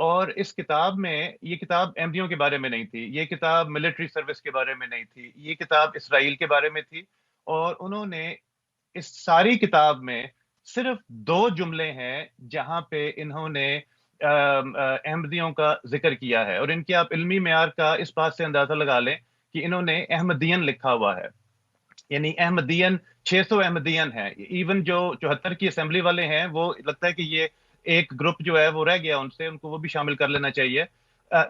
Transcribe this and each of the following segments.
اور اس کتاب میں، یہ کتاب احمدیوں کے بارے میں نہیں تھی، یہ کتاب ملٹری سروس کے بارے میں نہیں تھی، یہ کتاب اسرائیل کے بارے میں تھی. اور انہوں نے اس ساری کتاب میں صرف 2 جملے ہیں جہاں پہ انہوں نے احمدیوں کا ذکر کیا ہے. اور ان کے آپ علمی معیار کا اس بات سے اندازہ لگا لیں کہ انہوں نے احمدین لکھا ہوا ہے، یعنی احمدین 600 احمدین ہیں. ایون جو 74 کی اسمبلی والے ہیں وہ لگتا ہے کہ یہ ایک گروپ جو ہے وہ رہ گیا ان سے، ان کو وہ بھی شامل کر لینا چاہیے.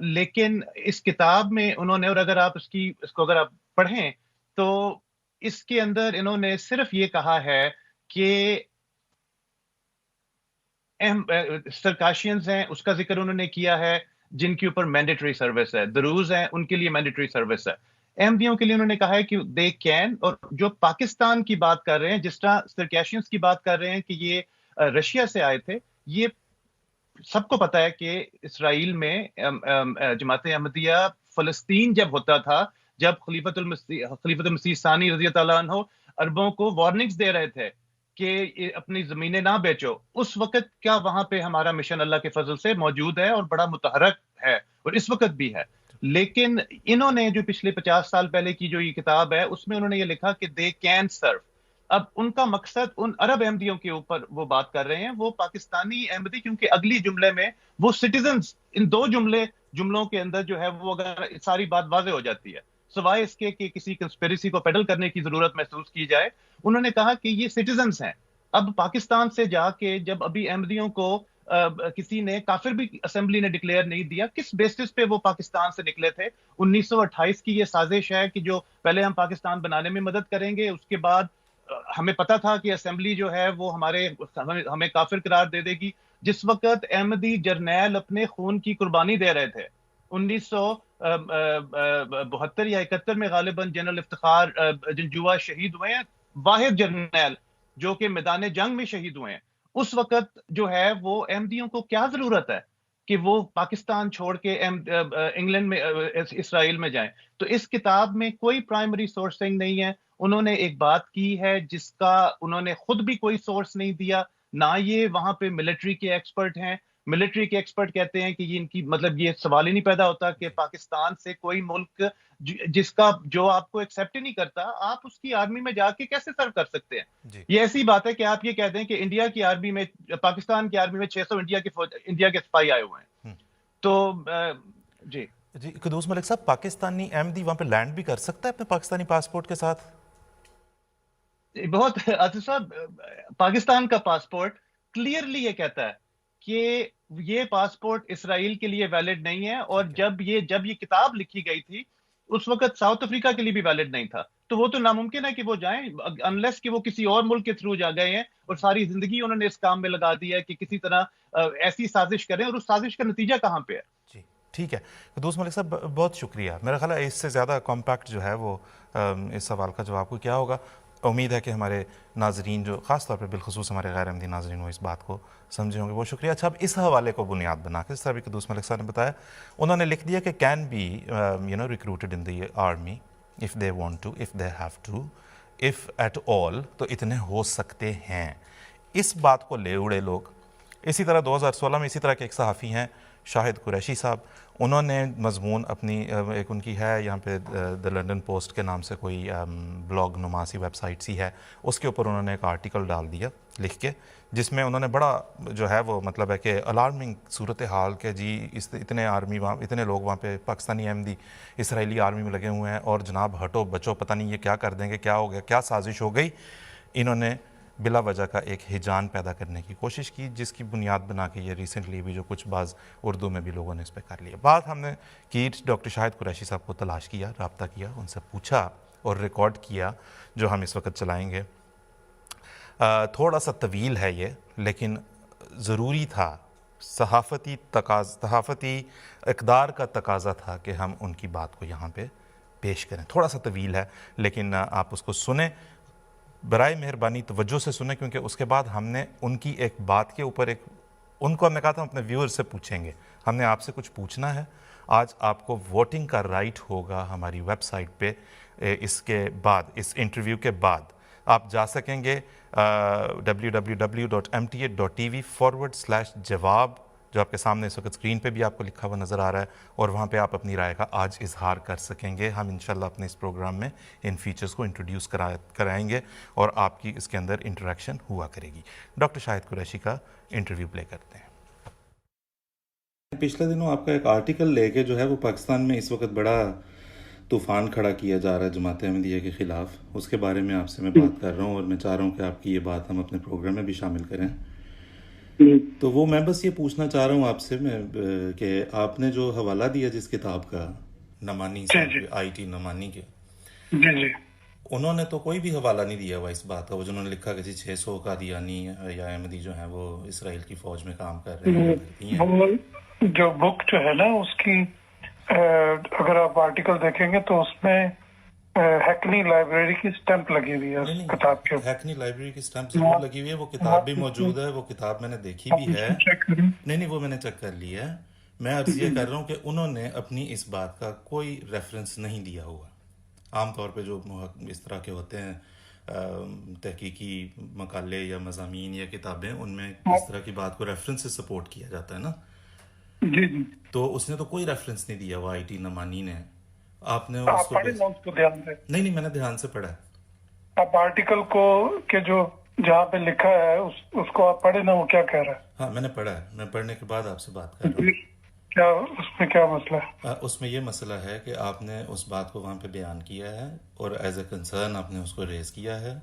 لیکن اس کتاب میں انہوں نے، اور اگر آپ اس کو اگر آپ پڑھیں تو اس کے اندر انہوں نے صرف یہ کہا ہے کہ سرکاشینز ہیں اس کا ذکر انہوں نے کیا ہے جن کے اوپر مینڈیٹری سروس ہے، دروز ہیں ان کے لیے مینڈیٹری سروس ہے. احمدیوں کے لیے انہوں نے کہا ہے کہ دے کین. اور جو پاکستان کی بات کر رہے ہیں، جس طرح سرکیشینز کی بات کر رہے ہیں کہ یہ رشیا سے آئے تھے، یہ سب کو پتا ہے کہ اسرائیل میں جماعت احمدیہ فلسطین جب ہوتا تھا، جب خلیفۃ المسیح ثانی رضی اللہ عنہ عربوں کو وارننگز دے رہے تھے کہ اپنی زمینیں نہ بیچو، اس وقت کیا وہاں پہ ہمارا مشن اللہ کے فضل سے موجود ہے اور بڑا متحرک ہے، اور اس وقت بھی ہے. لیکن انہوں نے جو پچھلے 50 سال پہلے کی جو یہ کتاب ہے اس میں انہوں نے یہ لکھا کہ دے کین سرو. اب ان کا مقصد ان عرب احمدیوں کے اوپر وہ بات کر رہے ہیں، وہ پاکستانی احمدی، کیونکہ اگلی جملے میں وہ سٹیزنز، ان 2 جملوں کے اندر جو ہے وہ اگر ساری بات واضح ہو جاتی ہے، سوائے اس کے کہ کسی کنسپیریسی کو پیڈل کرنے کی ضرورت محسوس کی جائے. انہوں نے کہا کہ یہ سٹیزنز ہیں. اب پاکستان سے جا کے جب ابھی احمدیوں کو کسی نے کافر بھی اسمبلی نے ڈکلیئر نہیں دیا، کس بیسس پہ وہ پاکستان سے نکلے تھے؟ 1928 کی یہ سازش ہے کہ جو پہلے ہم پاکستان بنانے میں مدد کریں گے، اس کے بعد ہمیں پتا تھا کہ اسمبلی جو ہے وہ ہمیں کافر قرار دے دے گی. جس وقت احمدی جرنیل اپنے خون کی قربانی دے رہے تھے 1972 یا 71 میں غالباً جنرل افتخار جنجوعہ شہید ہوئے ہیں، واحد جرنیل جو کہ میدان جنگ میں شہید ہوئے ہیں. اس وقت جو ہے وہ احمدیوں کو کیا ضرورت ہے کہ وہ پاکستان چھوڑ کے انگلینڈ میں اسرائیل میں جائیں؟ تو اس کتاب میں کوئی پرائمری سورسنگ نہیں ہے. انہوں نے ایک بات کی ہے جس کا انہوں نے خود بھی کوئی سورس نہیں دیا، نہ یہ وہاں پہ ملٹری کے ایکسپرٹ ہیں. ملٹری کے ایکسپرٹ کہتے ہیں کہ یہ ان کی مطلب یہ سوال ہی نہیں پیدا ہوتا کہ پاکستان سے کوئی ملک جس کا جو آپ کو ایکسیپٹ ہی نہیں کرتا، آپ اس کی آرمی میں جا کے کیسے سرو کر سکتے ہیں؟ جی یہ ایسی بات ہے کہ آپ یہ کہہ دیں کہ انڈیا کی آرمی میں، پاکستان کی آرمی میں 600 انڈیا کے سپاہی آئے ہوئے ہیں. تو جی جی قدوس ملک صاحب، پاکستانی احمدی وہاں پہ لینڈ بھی کر سکتا ہے اپنے پاکستانی پاسپورٹ کے ساتھ؟ بہت آصف صاحب، پاکستان کا پاسپورٹ کلیئرلی یہ کہتا ہے کہ یہ پاسپورٹ اسرائیل کے لیے ویلڈ نہیں ہے. اور جب یہ کتاب لکھی گئی تھی اس وقت ساؤتھ افریقہ کے لیے بھی ویلڈ نہیں تھا. تو وہ تو ناممکن ہے کہ وہ جائیں انلیس کہ وہ کسی اور ملک کے تھرو جا گئے ہیں اور ساری زندگی انہوں نے اس کام میں لگا دی ہے کہ کسی طرح ایسی سازش کریں، اور اس سازش کا نتیجہ کہاں پہ ہے. جی ٹھیک ہے قدوس ملک صاحب، بہت شکریہ. میرا خیال ہے اس سے زیادہ کمپیکٹ جو ہے وہ اس سوال کا جواب کو کیا ہوگا. امید ہے کہ ہمارے ناظرین، جو خاص طور پہ بالخصوص ہمارے غیر احمدی ناظرین، وہ اس بات کو سمجھے ہوں گے. بہت شکریہ. اچھا، اب اس حوالے کو بنیاد بنا کے، جس طرح بھی قدوس ملک صاحب نے بتایا، انہوں نے لکھ دیا کہ can be recruited in the army if they want to, if they have to, if at all. تو اتنے ہو سکتے ہیں. اس بات کو لے اڑے لوگ. اسی طرح 2016 میں اسی طرح کے ایک صحافی ہیں شاہد قریشی صاحب، انہوں نے مضمون اپنی ایک ان کی ہے یہاں پہ دا لنڈن پوسٹ کے نام سے کوئی بلاگ نما سی ویب سائٹ سی ہے، اس کے اوپر انہوں نے ایک آرٹیکل ڈال دیا لکھ کے، جس میں انہوں نے بڑا جو ہے وہ مطلب ہے کہ الارمنگ صورتحال کہ جی اتنے آرمی وہاں، اتنے لوگ وہاں پہ پاکستانی احمدی اسرائیلی آرمی میں لگے ہوئے ہیں، اور جناب ہٹو بچو، پتہ نہیں یہ کیا کر دیں گے، کیا ہو گیا، کیا سازش ہو گئی. انہوں نے بلا وجہ کا ایک ہجان پیدا کرنے کی کوشش کی، جس کی بنیاد بنا کے یہ ریسنٹلی بھی جو کچھ بعض اردو میں بھی لوگوں نے اس پہ کر لیا. بات ہم نے کی ڈاکٹر شاہد قریشی صاحب کو تلاش کیا، رابطہ کیا، ان سے پوچھا اور ریکارڈ کیا، جو ہم اس وقت چلائیں گے. تھوڑا سا طویل ہے یہ، لیکن ضروری تھا، صحافتی اقدار کا تقاضا تھا کہ ہم ان کی بات کو یہاں پہ پیش کریں. تھوڑا سا طویل ہے لیکن آپ اس کو سنیں، برائے مہربانی توجہ سے سنیں، کیونکہ اس کے بعد ہم نے ان کی ایک بات کے اوپر ان کو ہم نے کہا تھا ہم اپنے ویور سے پوچھیں گے، ہم نے آپ سے کچھ پوچھنا ہے. آج آپ کو ووٹنگ کا رائٹ ہوگا ہماری ویب سائٹ پہ. اس کے بعد، اس انٹرویو کے بعد آپ جا سکیں گے www.mta.tv/جواب جو آپ کے سامنے اس وقت اسکرین پہ بھی آپ کو لکھا ہوا نظر آ رہا ہے، اور وہاں پہ آپ اپنی رائے کا آج اظہار کر سکیں گے. ہم انشاءاللہ اپنے اس پروگرام میں ان فیچرز کو انٹروڈیوس کرائیں گے اور آپ کی اس کے اندر انٹریکشن ہوا کرے گی. ڈاکٹر شاہد قریشی کا انٹرویو پلے کرتے ہیں. پچھلے دنوں آپ کا ایک آرٹیکل لے کے جو ہے وہ پاکستان میں اس وقت بڑا طوفان کھڑا کیا جا رہا ہے جماعت احمدیہ کے خلاف، اس کے بارے میں آپ سے میں بات کر رہا ہوں، اور میں چاہ رہا ہوں کہ آپ کی یہ بات ہم اپنے پروگرام میں بھی شامل کریں. تو وہ میں بس یہ پوچھنا چاہ رہا ہوں آپ سے کہ آپ نے جو حوالہ دیا جس کتاب کا، نعمانی صاحب آئی ٹی نعمانی کے، انہوں نے تو کوئی بھی حوالہ نہیں دیا ہوا اس بات کا. وہ جنہوں نے لکھا کہ جی 600 قادیانی یا احمدی جو ہیں وہ اسرائیل کی فوج میں کام کر رہے ہیں. وہ جو بک جو ہے نا اس کی اگر آپ آرٹیکل دیکھیں گے تو اس میں ہیکنی لائبریری کی سٹیمپ لگی ہوئی ہے اس کتاب کے. ہیکنی لائبریری کی سٹیمپ ضرور لگی ہوئی ہے، وہ کتاب بھی موجود ہے، وہ کتاب میں نے دیکھی بھی ہے. نہیں وہ میں نے چیک کر لی ہے. میں عرض یہ کر رہا ہوں کہ انہوں نے اپنی اس بات کا کوئی ریفرنس نہیں دیا ہوا. عام طور پہ جو اس طرح کے ہوتے ہیں تحقیقی مقالے یا مضامین یا کتابیں، ان میں اس طرح کی بات کو ریفرنس سے سپورٹ کیا جاتا ہے نا. جی جی. تو اس نے تو کوئی ریفرنس نہیں دیا ہوا آئی ٹی نعمانی نے. آپ نے آپ پڑھیں نا اس کو دھیان سے. نہیں میں نے دھیان سے پڑھا ہے. آپ آرٹیکل کو کہ جو جہاں پہ لکھا ہے اس کو آپ پڑھیں نا وہ کیا کہہ رہا ہے. ہاں میں نے پڑھا ہے، میں پڑھنے کے بعد آپ سے بات کر رہا ہوں. کیا اس میں کیا مسئلہ ہے؟ اس میں یہ مسئلہ ہے کہ آپ نے اس بات کو وہاں پہ بیان کیا ہے اور ایز اے کنسرن آپ نے اس کو ریز کیا ہے،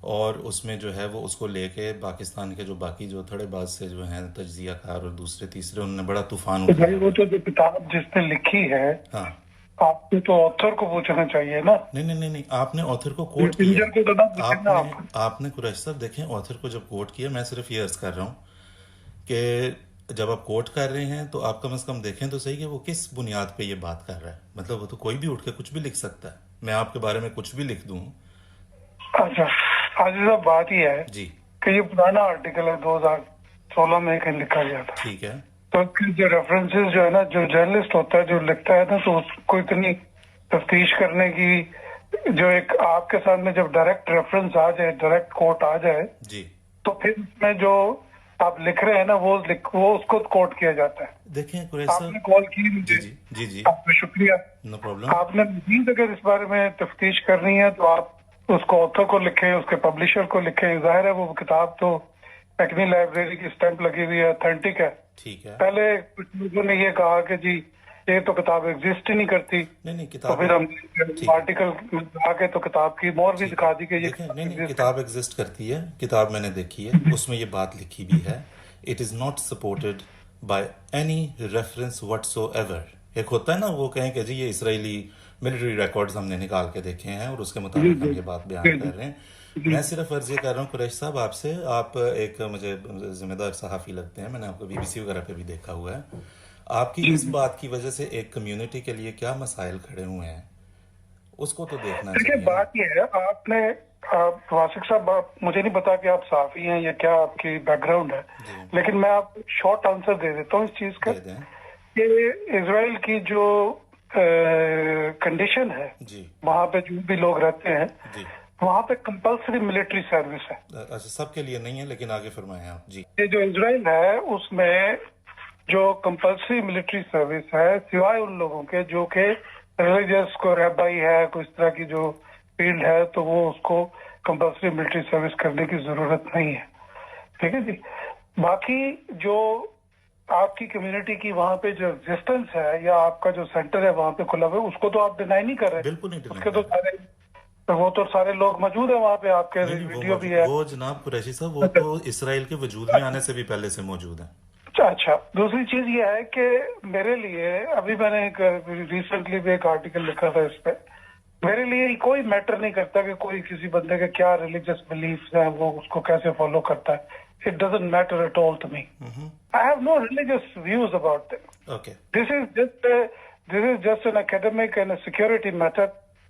اور اس میں جو ہے وہ اس کو لے کے پاکستان کے جو باقی جو تھوڑے بعض سے جو ہیں تجزیہ کار اور دوسرے تیسرے، انہوں نے بڑا طوفان اٹھایا. وہ تو جو کتاب جس نے لکھی ہے، ہاں آپ کو تو آتھر کو پوچھنا چاہیے نا. نہیں آپ نے آتھر کو کوٹ کیا. آپ نے قریش صاحب دیکھیں آتھر کو جب کوٹ کیا، میں صرف یہ عرض کر رہا ہوں کہ جب آپ کوٹ کر رہے ہیں تو آپ کم از کم دیکھیں تو صحیح کہ وہ کس بنیاد پہ یہ بات کر رہا ہے. مطلب وہ تو کوئی بھی اٹھ کے کچھ بھی لکھ سکتا ہے، میں آپ کے بارے میں کچھ بھی لکھ دوں. اچھا عزیز صاحب، بات یہ ہے جی کہ یہ پرانا آرٹیکل ہے، 2016 میں کہیں لکھا گیا تھا. ٹھیک ہے. تو جو ریفرنسز جو ہے نا، جو جرنلسٹ ہوتا ہے جو لکھتا ہے نا، تو اس کو اتنی تفتیش کرنے کی، جو ایک آپ کے سامنے جب ڈائریکٹ ریفرنس آ جائے، ڈائریکٹ کوٹ آ جائے، جی تو پھر اس میں جو آپ لکھ رہے ہیں نا وہ اس کو کوٹ کیا جاتا ہے. دیکھیں آپ نے کال کی مجھے، جی آپ کا شکریہ. No problem. آپ نے مزید اگر اس بارے میں تفتیش کرنی ہے تو آپ اس کو آتھر کو لکھیں، اس کے پبلشر کو لکھیں. ظاہر ہے وہ کتاب تو ہیکنی لائبریری کی سٹیمپ لگی ہوئی ہے، اتھینٹک ہے. ٹھیک ہے. پہلے کچھ لوگوں نے یہ کہا کہ جی یہ تو کتاب ایگزسٹ ہی نہیں کرتی، نہیں تو کتاب پھر ہم آرٹیکل آ کے تو کتاب کی مور بھی دکھا دی کہ یہ نہیں کتاب ایگزسٹ کرتی ہے. کتاب میں نے دیکھی ہے، اس میں یہ بات لکھی بھی ہے. It is not supported by any reference what's ever. ایک ہوتا ہے نا وہ کہیں کہ جی یہ اسرائیلی ملٹری ریکارڈز ہم نے نکال کے دیکھے ہیں اور اس کے مطابق ہم یہ بات بیان کر رہے ہیں. میں صرف عرض یہ کر رہا ہوں قریش صاحب آپ سے، آپ ایک مجھے ذمہ دار صحافی لگتے ہیں، میں نے آپ کو BBC وغیرہ پہ بھی دیکھا ہوا ہے. آپ کی اس بات کی وجہ سے ایک کمیونٹی کے لیے کیا مسائل کھڑے ہوئے ہیں، اس کو تو دیکھنا چاہیے. دیکھیں بات یہ ہے، آپ نے واسق صاحب، مجھے نہیں پتا کہ آپ صحافی ہیں یا کیا آپ کی بیک گراؤنڈ ہے، لیکن میں آپ شارٹ آنسر دے دیتا ہوں اس چیز کا کہ اسرائیل کی جو کنڈیشن ہے وہاں پہ جو بھی لوگ رہتے ہیں وہاں پہ کمپلسری ملٹری سروس ہے. اچھا سب کے لیے نہیں ہے، لیکن آگے فرمائیں آپ. جی یہ جو اسرائیل ہے اس میں جو کمپلسری ملٹری سروس ہے، سوائے ان لوگوں کے جو کہ ریلیجس کو رہبائی ہے، کوئی اس طرح کی جو فیلڈ ہے، تو وہ اس کو کمپلسری ملٹری سروس کرنے کی ضرورت نہیں ہے. ٹھیک ہے جی. باقی جو آپ کی کمیونٹی کی وہاں پہ جو ایگزسٹنس ہے یا آپ کا جو سینٹر ہے وہاں پہ کھلا ہوا ہے، اس کو تو آپ ڈینائی نہیں کر رہے. بالکل نہیں. اس کے تو وہ تو سارے لوگ موجود ہیں وہاں پہ، آپ کے ویڈیو بھی ہے. وہ جناب قریشی صاحب وہ تو اسرائیل کے وجود میں آنے سے بھی پہلے سے موجود ہیں. اچھا دوسری چیز یہ ہے کہ میرے لیے ابھی میں نے ریسنٹلی بھی ایک آرٹیکل لکھا تھا اس پہ، میرے لیے کوئی میٹر نہیں کرتا کہ کوئی کسی بندے کے کیا ریلیجس بلیفز ہیں، وہ اس کو کیسے فالو کرتا ہے. It doesn't matter at all to me. I have no religious views about them. Okay. This is just an academic and a security matter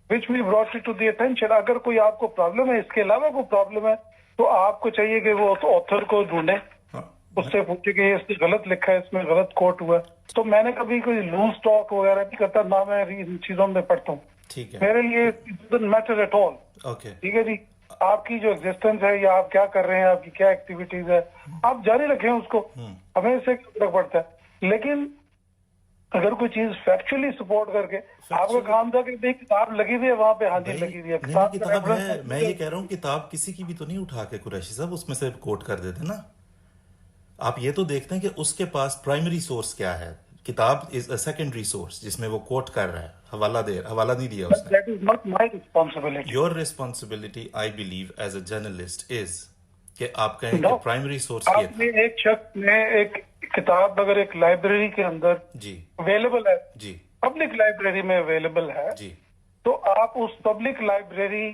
which we brought it to the attention. اگر کوئی آپ کو problem ہے، اس کے علاوہ کوئی problem ہے، تو آپ کو چاہیے کہ وہ آتھر کو ڈھونڈیں، اس سے پوچھے کہ اس نے غلط لکھا ہے، اس میں غلط کوٹ ہوا ہے. تو میں نے کبھی کوئی لوز ٹاک وغیرہ نہیں کرتا، نہ میں ان چیزوں میں پڑھتا ہوں. ٹھیک ہے. میرے لیے it doesn't matter at all. Okay. ٹھیک ہے جی. آپ کی جو ایگزسٹنس ہے یا آپ کیا کر رہے ہیں, آپ کی کیا ایکٹیویٹیز ہے, آپ جاری رکھیں اس کو, ہمیں اس سے فرق پڑتا ہے. لیکن اگر کوئی چیز فیکچولی سپورٹ کر کے, آپ کا کام تھا کہ کتاب لگی ہوئی ہے وہاں پہ, ہاں جی لگی ہوئی ہے کتاب ہے, میں یہ کہہ رہا ہوں کتاب کسی کی بھی تو نہیں اٹھا کے قریشی صاحب اس میں سے کوٹ کر دیتے نا. آپ یہ تو دیکھتے ہیں کہ اس کے پاس پرائمری سورس کیا ہے. کتاب از اے سیکنڈری سورس جس میں وہ کوٹ کر رہا ہے, حوالہ نہیں دیا اس نے. That is not my responsibility. Your responsibility, I believe, as a journalist is کہ آپ کہیں کہ پرائمری سورس یہ آپ نے ایک شخص نے ایک کتاب اگر ایک لائبریری کے اندر جی اویلیبل ہے, جی پبلک لائبریری میں اویلیبل ہے, جی تو آپ اس پبلک لائبریری,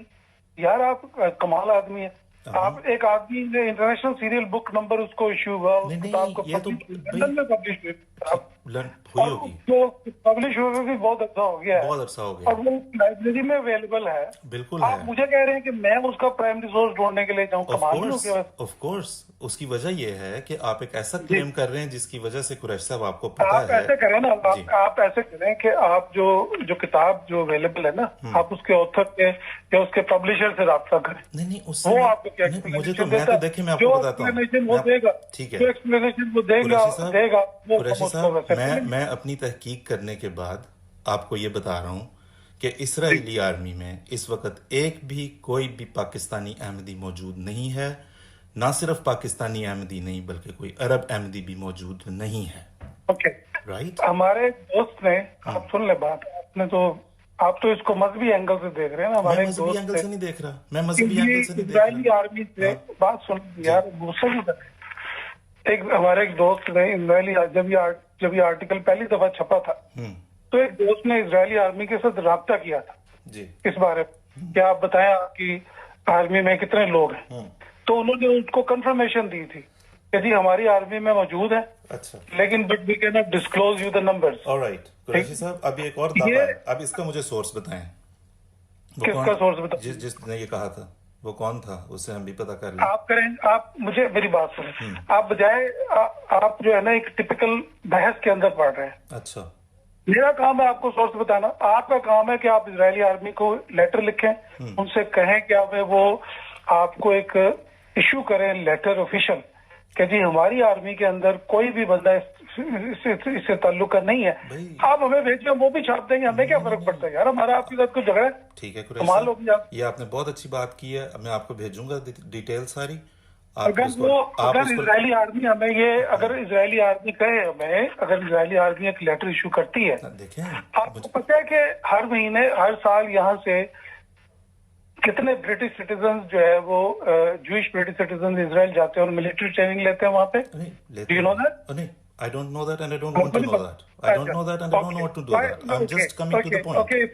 یار آپ کمال آدمی ہیں, آپ ایک آدمی نے انٹرنیشنل سیریل بک نمبر اس کو ایشو ہوا, اس کتاب کو لندن میں پبلش ہوئی ہوگی, پبلش ہو گئی, بہت اچھا ہو گیا ہے, بہت عرصہ ہو گیا, اور وہ لائبریری میں اویلیبل ہے. بالکل آپ مجھے کہہ رہے ہیں کہ میں اس کا پرائمری سورس ڈھونڈنے کے لیے جاؤں, کمال نہیں ہو گیا. آف کورس اس کی وجہ یہ ہے کہ آپ ایک ایسا کلیم کر رہے ہیں جس کی وجہ سے قریش صاحب آپ کو پتا ہے. آپ ایسے کریں نا, آپ ایسے کریں کہ آپ جو کتاب جو اویلیبل ہے نا, آپ اس کے آتھر کے یا اس کے پبلشر سے رابطہ کریں. نہیں اس وہ آپ کو کیا مجھے تو, میں تو دیکھیں میں آپ کو بتاتا ہوں, وہ دے گا, ٹھیک ہے جو ایکسپلینیشن وہ دے گا قریشی صاحب, میں اپنی تحقیق کرنے کے بعد آپ کو یہ بتا رہا ہوں کہ اسرائیلی آرمی میں اس وقت ایک بھی کوئی بھی پاکستانی احمدی موجود نہیں ہے. نہ صرف پاکستانی احمدی نہیں بلکہ کوئی عرب احمدی بھی موجود نہیں ہے. اوکے رائٹ, ہمارے دوست نے, آپ سن لیں بات, آپ تو اس کو مذہبی اینگل سے دیکھ رہے ہیں نا. ہمارے میں مذہبی اینگل سے نہیں دیکھ رہا, میں مذہبی اینگل سے نہیں دیکھ رہا. اسرائیلی آرمی سے بات سن یار, غصہ نہیں کریں. ہمارے ایک دوست نے اسرائیلی, جب یہ آرٹیکل پہلی دفعہ چھپا تھا, تو ایک دوست نے اسرائیلی آرمی کے ساتھ رابطہ کیا تھا جی اس بارے میں کہ آپ بتائیں آپ کی آرمی میں کتنے لوگ ہیں. تو انہوں نے اس کو کنفرمیشن دی تھی کہ جی ہماری آرمی میں موجود ہے, اچھا, لیکن but we can not disclose you the numbers. Alright Qureshi صاحب, اب ایک اور دعویٰ ہے, اب اس کا مجھے سورس بتائیں. کس کا سورس بتائیں؟ جس نے یہ کہا تھا وہ کون تھا, اس سے ہم بھی پتا کر لیں. آپ کریں, آپ مجھے میری بات سنیں, آپ بجائے آپ جو ہے نا ایک ٹپکل بحث کے اندر پڑھ رہے ہیں. اچھا, میرا کام ہے آپ کو سورس بتانا, آپ کا کام ہے کہ آپ اسرائیلی آرمی کو لیٹر لکھیں, ان سے کہیں کہ وہ آپ کو ایک ایشو کریں لیٹر آفیشل کہ جی ہماری آرمی کے اندر کوئی بھی بندہ اس سے تعلق کا نہیں ہے, آپ ہمیں بھیجیں, وہ بھی چھاپ دیں گے, ہمیں کیا فرق پڑتا ہے یار, ہمارا آپ کے ساتھ کوئی جھگڑا ہے. ٹھیک ہے کمال ہوگی. یہ آپ نے بہت اچھی بات کی ہے, میں آپ کو بھیجوں گا ڈیٹیل ساری. اگر اسرائیلی آرمی ہمیں یہ, اگر اسرائیلی آرمی کہے ہمیں, اگر اسرائیلی آرمی ایک لیٹر ایشو کرتی ہے, دیکھیں آپ کو پتا ہے کہ ہر مہینے ہر سال یہاں سے کتنے برٹش سٹیزنز جو ہے وہ جوئش برٹش سٹیزنز اسرائیل جاتے ہیں اور ملٹری ٹریننگ لیتے ہیں وہاں پہ. Do you know that? I don't know that and I don't want to know that. I don't know that and I don't want to do that. I'm just coming to the point. Okay, if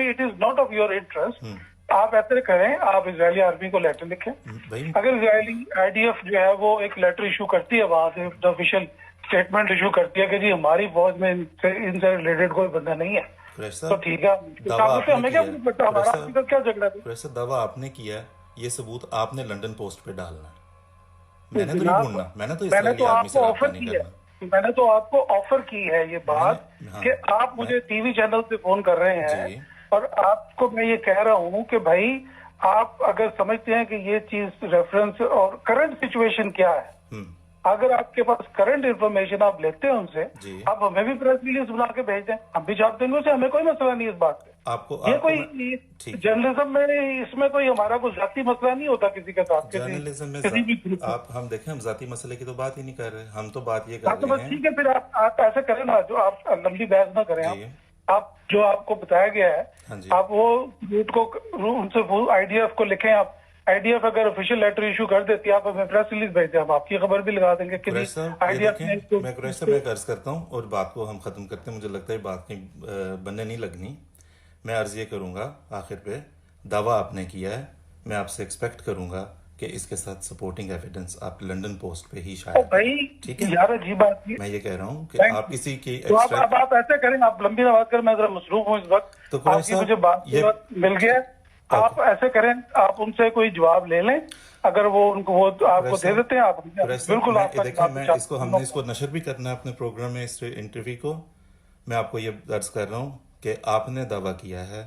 it is not of your interest, آپ ایسے کریں, آپ اسرائیلی army کو letter لکھیں. اگر اسرائیلی IDF جو ہے وہ ایک لیٹر ایشو کرتی ہے وہاں سے, آفیشیل اسٹیٹمنٹ ایشو کرتی ہے کہ جی ہماری فوج میں ان سے ریلیٹڈ کوئی بندہ نہیں ہے, تو ٹھیک ہے, ہمیں کیا پتا, ہمارا کیا جھگڑا ہے. پروفیسر دعویٰ آپ نے کیا ہے, یہ ثبوت آپ نے لنڈن پوسٹ پہ ڈالنا ہے. میں نے تو نہیں ڈھونڈنا, میں نے تو اسرائیلی آرمی سے رابطہ نہیں کرنا. میں نے تو آپ کو آفر کی ہے یہ بات کہ آپ مجھے ٹی وی چینل سے فون کر رہے ہیں, اور آپ کو میں یہ کہہ رہا ہوں کہ بھائی آپ اگر سمجھتے ہیں کہ یہ چیز ریفرنس اور کرنٹ سچویشن کیا ہے, اگر آپ کے پاس کرنٹ انفارمیشن آپ لیتے ہیں ان سے, آپ ہمیں بھی پریس ریلیز بنا کے بھیج دیں, ہم بھی چھاپ دیں گے اسے, ہمیں کوئی مسئلہ نہیں اس بات پہ. یہ کوئی جرنلزم میں اس میں کوئی ہمارا کوئی ذاتی مسئلہ نہیں ہوتا کسی کے ساتھ. جرنلزم میں آپ ہم دیکھیں, ہم ذاتی مسئلے کی تو بات ہی نہیں کر رہے, ہم تو بات یہ کر رہے ہیں. ٹھیک ہے, پھر آپ ایسے کریں نا, جو آپ لمبی بحث نہ کریں, آپ جو آپ کو بتایا گیا ہے آپ وہ روٹ کو ان سے IDF کو لکھیں. آپ IDF اگر آفیشیل لیٹر ایشو کر دیتی ہے, آپ ہمیں پریس ریلیز بھیج دیں, ہم آپ کی خبر بھی لگا دیں گے کہ IDF نے. میں قریش صاحب میں عرض کرتا ہوں اور بات کو ہم ختم کرتے ہیں, مجھے لگتا ہے بات کہیں بننے نہیں لگنی. میں عرض یہ کروں گا آخر پہ, دعویٰ آپ نے کیا ہے, میں آپ سے ایکسپیکٹ کروں گا کہ اس کے ساتھ سپورٹنگ ایویڈنس آپ لنڈن پوسٹ پہ ہی شاید. ٹھیک ہے یار, عجیب بات, میں یہ کہہ رہا ہوں کہ آپ کسی کی آپ ایسے کریں, آپ لمبی نہ بات کریں, میں ذرا مصروف ہوں اس وقت, تو مجھے بات مل گیا. آپ ایسے کریں, آپ ان سے کوئی جواب لے لیں, اگر وہ ان کو وہ آپ کو دے دیتے ہیں, آپ بالکل. دیکھیں میں اس کو, ہم نے اس کو نشر بھی کرنا ہے اپنے پروگرام میں, اس انٹرویو کو. میں آپ کو یہ عرض کر رہا ہوں کہ آپ نے دعویٰ کیا ہے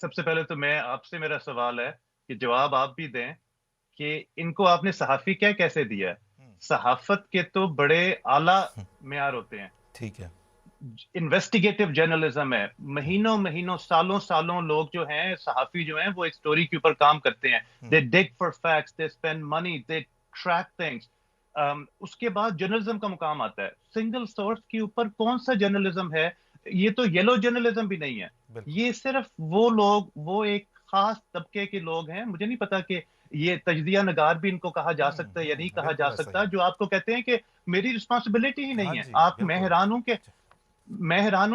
سب سے پہلے تو میں آپ سے میرا سوال ہے کہ جواب آپ بھی دیں کہ ان کو آپ نے صحافی کیا کیسے دیا ہے؟ صحافت کے تو بڑے اعلیٰ معیار ہوتے ہیں. ٹھیک ہے. انویسٹیگیٹو جرنلزم ہے. مہینوں سالوں لوگ جو ہیں صحافی جو ہیں وہ ایک سٹوری کے اوپر کام کرتے ہیں. They dig for facts, they spend money, they track things. اس کے بعد جرنلزم کا مقام آتا ہے. سنگل سورس کے اوپر کون سا جرنلزم ہے؟ یہ تو یلو جرنلزم بھی نہیں ہے. یہ صرف وہ لوگ, وہ ایک خاص طبقے کے لوگ ہیں. مجھے نہیں پتا کہ یہ تجزیہ نگار بھی ان کو کہا جا سکتا ہے یا نہیں کہا جا سکتا, جو آپ کو کہتے ہیں کہ میری رسپانسبلٹی ہی نہیں ہے. آپ میں حیران ہوں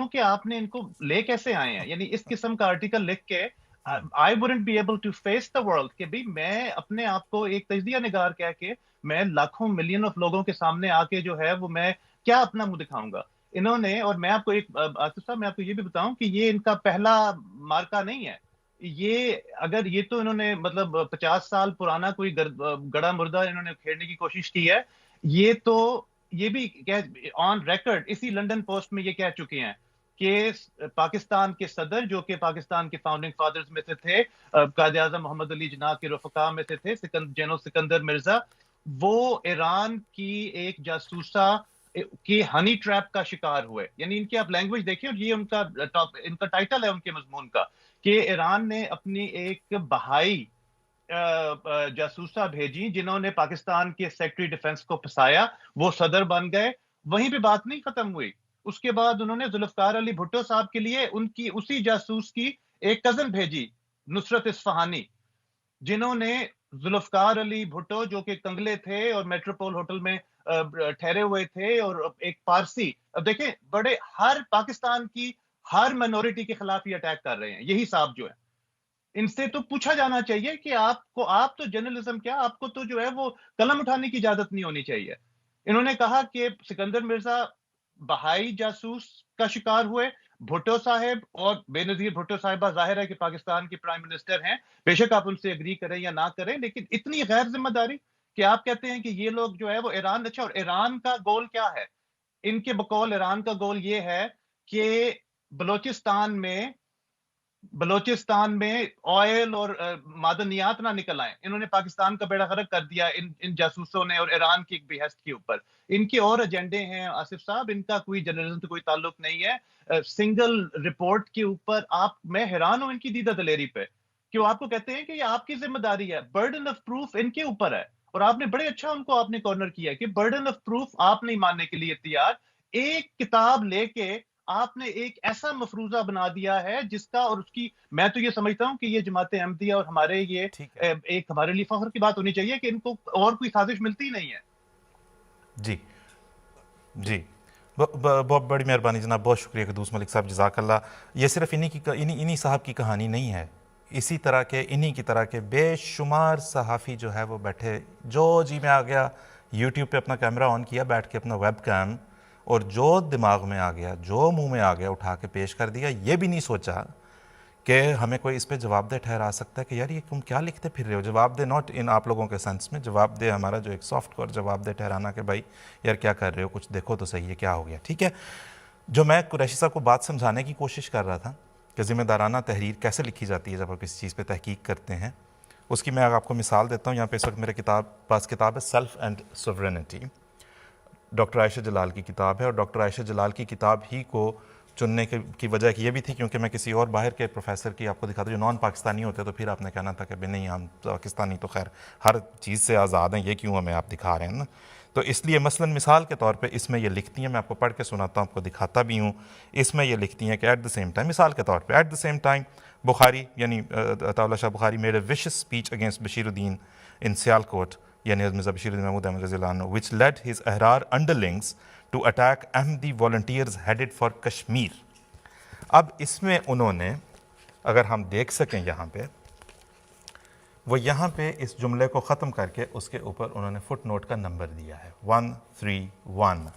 کہ آپ نے ان کو لے کیسے آئے ہیں. یعنی اس قسم کا آرٹیکل لکھ کے I wouldn't be able to face the world کہ بھی میں اپنے آپ کو ایک تجزیہ نگار کہہ کے میں لاکھوں ملین آف لوگوں کے سامنے آ کے جو ہے وہ میں کیا اپنا منہ دکھاؤں گا. انہوں نے, اور میں آپ کو ایک آصف صاحب میں آپ کو یہ بھی بتاؤں کہ یہ ان کا پہلا مارکا نہیں ہے. یہ اگر یہ تو انہوں نے مطلب 50 سال پرانا کوئی گڑا مردہ انہوں نے کھیلنے کی کوشش کی ہے. یہ تو یہ بھی آن ریکارڈ اسی لنڈن پوسٹ میں یہ کہہ چکے ہیں کہ پاکستان کے صدر, جو کہ پاکستان کے فاؤنڈنگ فادرز میں سے تھے, قائد اعظم محمد علی جناح کے رفقا میں سے تھے, جنرل سکندر مرزا, وہ ایران کی ایک جاسوسہ کی ہنی ٹریپ کا شکار ہوئے. یعنی ان کی آپ لینگویج دیکھیں, اور یہ ان کا ٹائٹل ہے ان کے مضمون کا, کہ ایران نے اپنی ایک بہائی جاسوسہ بھیجی جنہوں نے پاکستان کے سیکرٹری ڈیفنس کو پھنسایا, وہ صدر بن گئے. وہیں پہ بات نہیں ختم ہوئی. اس کے بعد انہوں نے ذوالفقار علی بھٹو صاحب کے لیے ان کی اسی جاسوس کی ایک کزن بھیجی, نصرت اصفہانی, جنہوں نے ذوالفقار علی بھٹو جو کہ کنگلے تھے اور میٹروپول ہوٹل میں ٹھہرے ہوئے تھے, اور ایک پارسی. اب دیکھیں, بڑے ہر پاکستان کی ہر مائنورٹی کے خلاف یہ اٹیک کر رہے ہیں یہی صاحب جو ہے. ان سے تو پوچھا جانا چاہیے کہ آپ تو جرنلزم کیا, آپ کو تو جو ہے وہ قلم اٹھانے کی اجازت نہیں ہونی چاہیے. انہوں نے کہا کہ سکندر مرزا بہائی جاسوس کا شکار ہوئے, بھٹو صاحب اور بے نظیر بھٹو صاحبہ ظاہر ہے کہ پاکستان کی پرائم منسٹر ہیں, بے شک آپ ان سے اگری کریں یا نہ کریں, لیکن اتنی غیر ذمہ داری کہ آپ کہتے ہیں کہ یہ لوگ جو ہے وہ ایران. اچھا, اور ایران کا گول کیا ہے؟ ان کے بقول ایران کا گول یہ ہے کہ بلوچستان میں آئل اور معدنیات نہ نکل آئیں. انہوں نے پاکستان کا بیڑا غرق کر دیا ان جاسوسوں نے, اور ایران کی ایک بحث کے اوپر. ان کے اور ایجنڈے ہیں آصف صاحب, ان کا کوئی جرنلزم سے کوئی تعلق نہیں ہے. سنگل رپورٹ کے اوپر میں حیران ہوں ان کی دیدہ دلیری پہ, کہ وہ آپ کو کہتے ہیں کہ یہ آپ کی ذمہ داری ہے. برڈن آف پروف ان کے اوپر ہے, اور آپ نے بڑے اچھا ان کو آپ نے کارنر کیا کہ برڈن آف پروف آپ نہیں ماننے کے لیے تیار. ایک کتاب لے کے آپ نے ایک ایسا مفروضہ بنا دیا ہے جس کا, اور اس کی میں تو یہ سمجھتا ہوں کہ یہ جماعت احمدیہ اور ہمارے یہ ایک ہمارے لیے فخر کی بات ہونی چاہیے کہ ان کو اور کوئی سازش ملتی نہیں ہے. جی بہت بڑی مہربانی جناب, بہت شکریہ قدوس ملک صاحب, جزاک اللہ. یہ صرف انہی صاحب کی کہانی نہیں ہے, اسی طرح کے انہی کی طرح کے بے شمار صحافی جو ہے وہ بیٹھے, جو جی میں آ گیا یوٹیوب پہ اپنا کیمرہ آن کیا, بیٹھ کے اپنا ویب کیم, اور جو دماغ میں آ گیا, جو منہ میں آ گیا, اٹھا کے پیش کر دیا. یہ بھی نہیں سوچا کہ ہمیں کوئی اس پہ جواب دہ ٹھہرا سکتا ہے کہ یار یہ تم کیا لکھتے پھر رہے ہو. جواب دہ ناٹ ان آپ لوگوں کے سینس میں, جواب دہ ہمارا جو ایک سافٹ کور جواب دہ ٹھہرانا کہ بھائی یار کیا کر رہے ہو, کچھ دیکھو تو صحیح ہے کیا ہو گیا. ٹھیک ہے, جو میں قریشی صاحب کو بات سمجھانے کی کوشش کر رہا تھا کہ ذمہ دارانہ تحریر کیسے لکھی جاتی ہے جب آپ کسی چیز پہ تحقیق کرتے ہیں, اس کی میں آپ کو مثال دیتا ہوں. یہاں پہ اس وقت میرے پاس کتاب ہے سیلف اینڈ سوورینٹی, ڈاکٹر عائشہ جلال کی کتاب ہے. اور ڈاکٹر عائشہ جلال کی کتاب ہی کو چننے کی وجہ یہ بھی تھی کیونکہ میں کسی اور باہر کے پروفیسر کی آپ کو دکھاتا جو نان پاکستانی ہوتے, تو پھر آپ نے کہنا تھا کہ بھئی نہیں, ہم پاکستانی تو خیر ہر چیز سے آزاد ہیں, یہ کیوں ہمیں آپ دکھا رہے ہیں نا. تو اس لیے مثلا مثال کے طور پہ اس میں یہ لکھتی ہیں, میں آپ کو پڑھ کے سناتا ہوں, آپ کو دکھاتا بھی ہوں. اس میں یہ لکھتی ہیں کہ ایٹ دا سیم ٹائم, مثال کے طور پہ, at the same time Bukhari یعنی Ataullah Shah Bukhari made a vicious speech against Bashiruddin in Sialkot, یعنی مرزا بشیر الدین محمود احمد رضی اللہ عنہ, which led his Ahrar underlings to attack Ahmadi volunteers headed for Kashmir. اب اس میں انہوں نے, اگر ہم دیکھ سکیں یہاں پہ, وہ یہاں پہ اس جملے کو ختم کر کے اس کے اوپر انہوں نے فٹ نوٹ کا نمبر دیا ہے 131,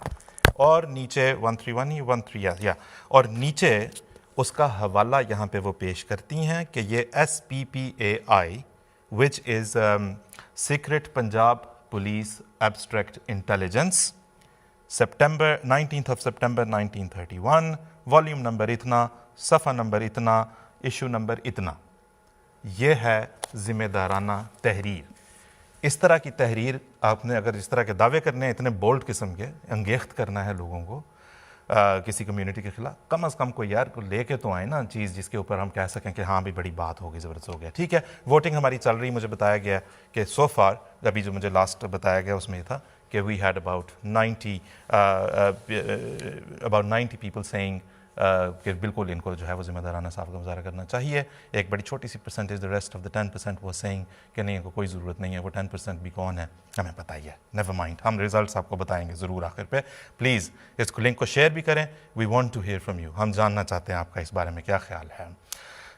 اور نیچے 131 یا اور نیچے اس کا حوالہ یہاں پہ وہ پیش کرتی ہیں کہ یہ SPPAI which is Secret Punjab Police Abstract Intelligence, September 19th of September 1931, volume number اتنا, صفحہ نمبر اتنا, ایشو نمبر اتنا. یہ ہے ذمہ دارانہ تحریر. اس طرح کی تحریر آپ نے اگر اس طرح کے دعوے کرنے ہیں اتنے بولڈ قسم کے, انگیخت کرنا ہے لوگوں کو کسی کمیونٹی کے خلاف, کم از کم کوئی یار کو لے کے تو آئیں نا چیز جس کے اوپر ہم کہہ سکیں کہ ہاں بھی بڑی بات ہوگی, زبردست ہو گیا. ٹھیک ہے, ووٹنگ ہماری چل رہی, مجھے بتایا گیا کہ سو فار ابھی جو مجھے لاسٹ بتایا گیا اس میں یہ تھا کہ we had about 90 people seeing کہ بالکل ان کو جو ہے وہ ذمہ دارانہ صاف کا مظاہرہ کرنا چاہیے. ایک بڑی چھوٹی سی percentage, the rest of the 10% وہ سیئنگ کہ نہیں ان کو کوئی ضرورت نہیں ہے. وہ 10% بھی کون ہے ہمیں پتہ ہی ہے, نیور مائنڈ, ہم ریزلٹس آپ کو بتائیں گے ضرور آخر پہ. پلیز اس کو لنک کو شیئر بھی کریں. We want to hear from you, ہم جاننا چاہتے ہیں آپ کا اس بارے میں کیا خیال ہے.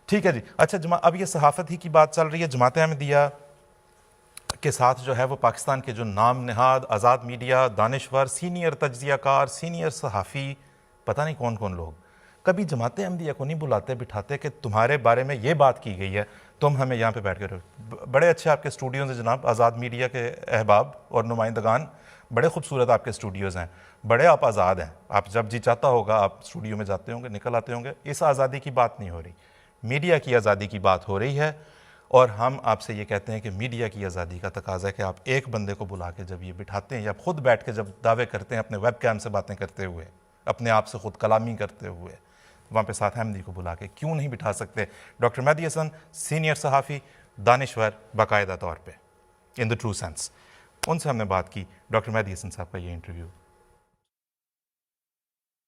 ٹھیک ہے جی. اچھا اب یہ صحافت ہی کی بات چل رہی ہے. جماعت احمدیہ کے ساتھ جو ہے وہ پاکستان کے جو نام نہاد آزاد میڈیا, دانشور, سینئر تجزیہ کار, سینئر صحافی, پتہ نہیں کون کون لوگ کبھی جماعت احمدیہ کو نہیں بلاتے بٹھاتے کہ تمہارے بارے میں یہ بات کی گئی ہے, تم ہمیں یہاں پہ بیٹھ کے بڑے اچھے آپ کے اسٹوڈیوز ہیں جناب, آزاد میڈیا کے احباب اور نمائندگان, بڑے خوبصورت آپ کے اسٹوڈیوز ہیں, بڑے آپ آزاد ہیں. آپ جب جی چاہتا ہوگا آپ اسٹوڈیو میں جاتے ہوں گے, نکل آتے ہوں گے. اس آزادی کی بات نہیں ہو رہی, میڈیا کی آزادی کی بات ہو رہی ہے. اور ہم آپ سے یہ کہتے ہیں کہ میڈیا کی آزادی کا تقاضا ہے کہ آپ ایک بندے کو بلا کے جب یہ بٹھاتے ہیں یا خود بیٹھ کے جب دعوے کرتے ہیں اپنے ویب کیم سے باتیں کرتے ہوئے, اپنے آپ سے خود کلامی کرتے ہوئے, وہاں پہ ساتھ احمدی کو بلا کے کیوں نہیں بٹھا سکتے؟ ڈاکٹر مہدی حسن سینئر صحافی, دانشور باقاعدہ طور پہ ان دا ٹرو سینس, ان سے ہم نے بات کی. ڈاکٹر مہدی حسن صاحب کا یہ انٹرویو.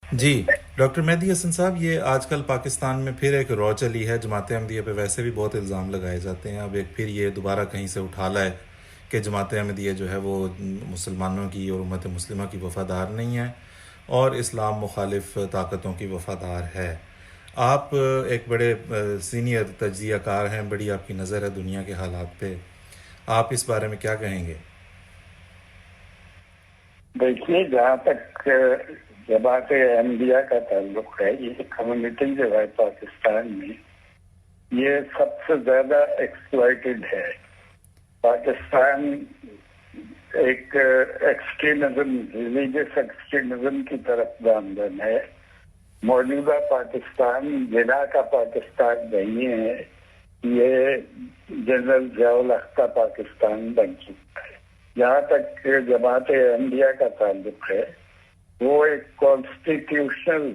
جی ڈاکٹر مہدی حسن صاحب, یہ آج کل پاکستان میں پھر ایک رو چلی ہے, جماعت احمدیہ پہ ویسے بھی بہت الزام لگائے جاتے ہیں, اب ایک پھر یہ دوبارہ کہیں سے اٹھا لا ہے کہ جماعت احمدیہ جو ہے وہ مسلمانوں کی اور امت مسلمہ کی وفادار نہیں ہے اور اسلام مخالف طاقتوں کی وفادار ہے. آپ ایک بڑے سینئر تجزیہ کار ہیں, بڑی آپ کی نظر ہے دنیا کے حالات پہ, آپ اس بارے میں کیا کہیں گے؟ دیکھیے, جہاں تک جماعت احمدیہ کا تعلق ہے, یہ کمیونٹی جو ہے پاکستان میں یہ سب سے زیادہ ایکسپلائٹڈ ہے. پاکستان ایک ایکسٹریمزم, ریلیجس ایکسٹریمزم کی طرف گامزن ہے. موجودہ پاکستان جنا کا پاکستان نہیں ہے, یہ جنرل ضیاء الحق کا پاکستان بن چکا ہے. جہاں تک جماعت احمدیہ کا تعلق ہے, وہ ایک کانسٹیٹیوشنل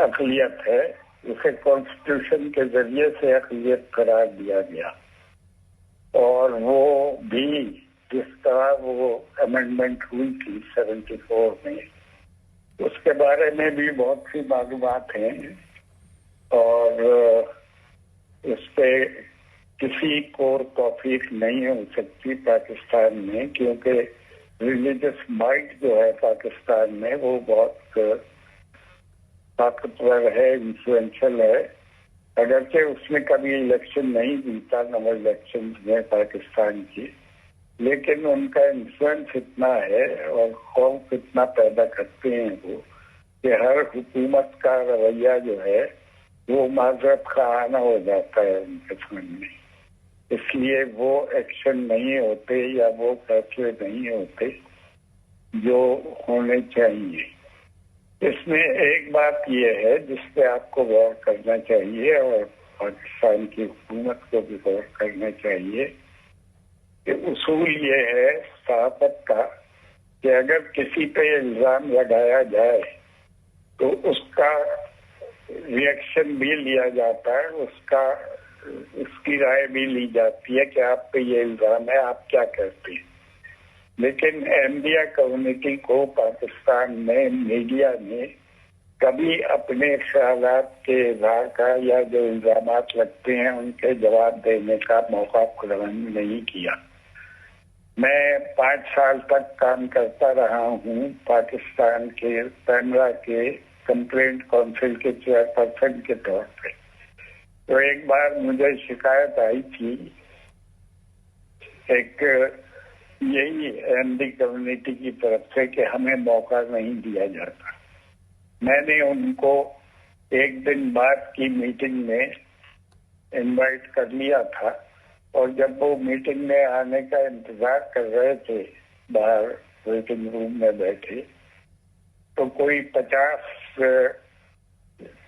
اقلیت ہے, اسے کانسٹیٹیوشن کے ذریعے سے اقلیت قرار دیا گیا, اور وہ بھی جس طرح وہ امینڈمنٹ ہوئی تھی 74 میں, اس کے بارے میں بھی بہت سی معلومات ہیں, اور اس پہ کسی کو توفیق نہیں ہو سکتی پاکستان میں, کیونکہ ریلیجس مائٹ جو ہے پاکستان میں وہ بہت طاقتور ہے, انفلوئنشل ہے. اگرچہ اس میں کبھی الیکشن نہیں جیتا, نو الیکشن میں پاکستان کی, لیکن ان کا انفلوئنس اتنا ہے اور خوف اتنا پیدا کرتے ہیں وہ کہ ہر حکومت کا رویہ جو ہے وہ معذرت خواہانہ ہو جاتا ہے ان کے سامنے. اس لیے وہ ایکشن نہیں ہوتے یا وہ فیصلے نہیں ہوتے جو ہونے چاہیے. اس میں ایک بات یہ ہے جس پہ آپ کو غور کرنا چاہیے اور پاکستان کی حکومت کو بھی غور کرنا چاہیے کہ اصول یہ ہے صحافت کا کہ اگر کسی پہ الزام لگایا جائے تو اس کا ریئیکشن بھی لیا جاتا ہے, اس کی رائے بھی لی جاتی ہے کہ آپ پہ یہ الزام ہے, آپ کیا کہتے ہیں. لیکن احمدیہ کمیونٹی کو پاکستان میں میڈیا نے کبھی اپنے خیالات کے اظہار کا یا جو الزامات لگتے ہیں ان کے جواب دینے کا موقع فراہم نہیں کیا. میں 5 سال تک کام کرتا رہا ہوں پاکستان کے پیمرا کے کمپلینٹ کونسل کے چیئرپرسن کے طور پہ. تو ایک بار مجھے شکایت آئی تھی ایک یہی احمدی کمیونٹی کی طرف سے کہ ہمیں موقع نہیں دیا جاتا. میں نے ان کو ایک دن بعد کی میٹنگ میں انوائٹ کر لیا تھا, اور جب وہ میٹنگ میں آنے کا انتظار کر رہے تھے باہر ویٹنگ روم میں بیٹھے, تو کوئی 50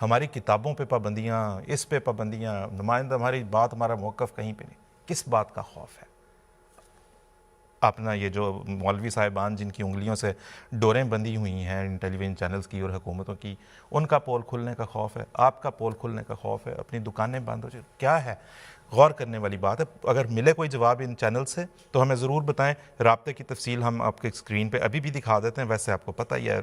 ہماری کتابوں پہ پابندیاں، اس پہ پابندیاں، نمائندہ ہماری بات، ہمارا موقف کہیں پہ نہیں. کس بات کا خوف ہے؟ اپنا یہ جو مولوی صاحبان جن کی انگلیوں سے ڈوریں بندھی ہوئی ہیں ان ٹیلی ویژن چینلز کی اور حکومتوں کی، ان کا پول کھلنے کا خوف ہے، آپ کا پول کھلنے کا خوف ہے، اپنی دکانیں بند ہو جائیں. کیا ہے؟ غور کرنے والی بات ہے. اگر ملے کوئی جواب ان چینل سے تو ہمیں ضرور بتائیں. رابطے کی تفصیل ہم آپ کے اسکرین پہ ابھی بھی دکھا دیتے ہیں. ویسے آپ کو پتہ ہی ہے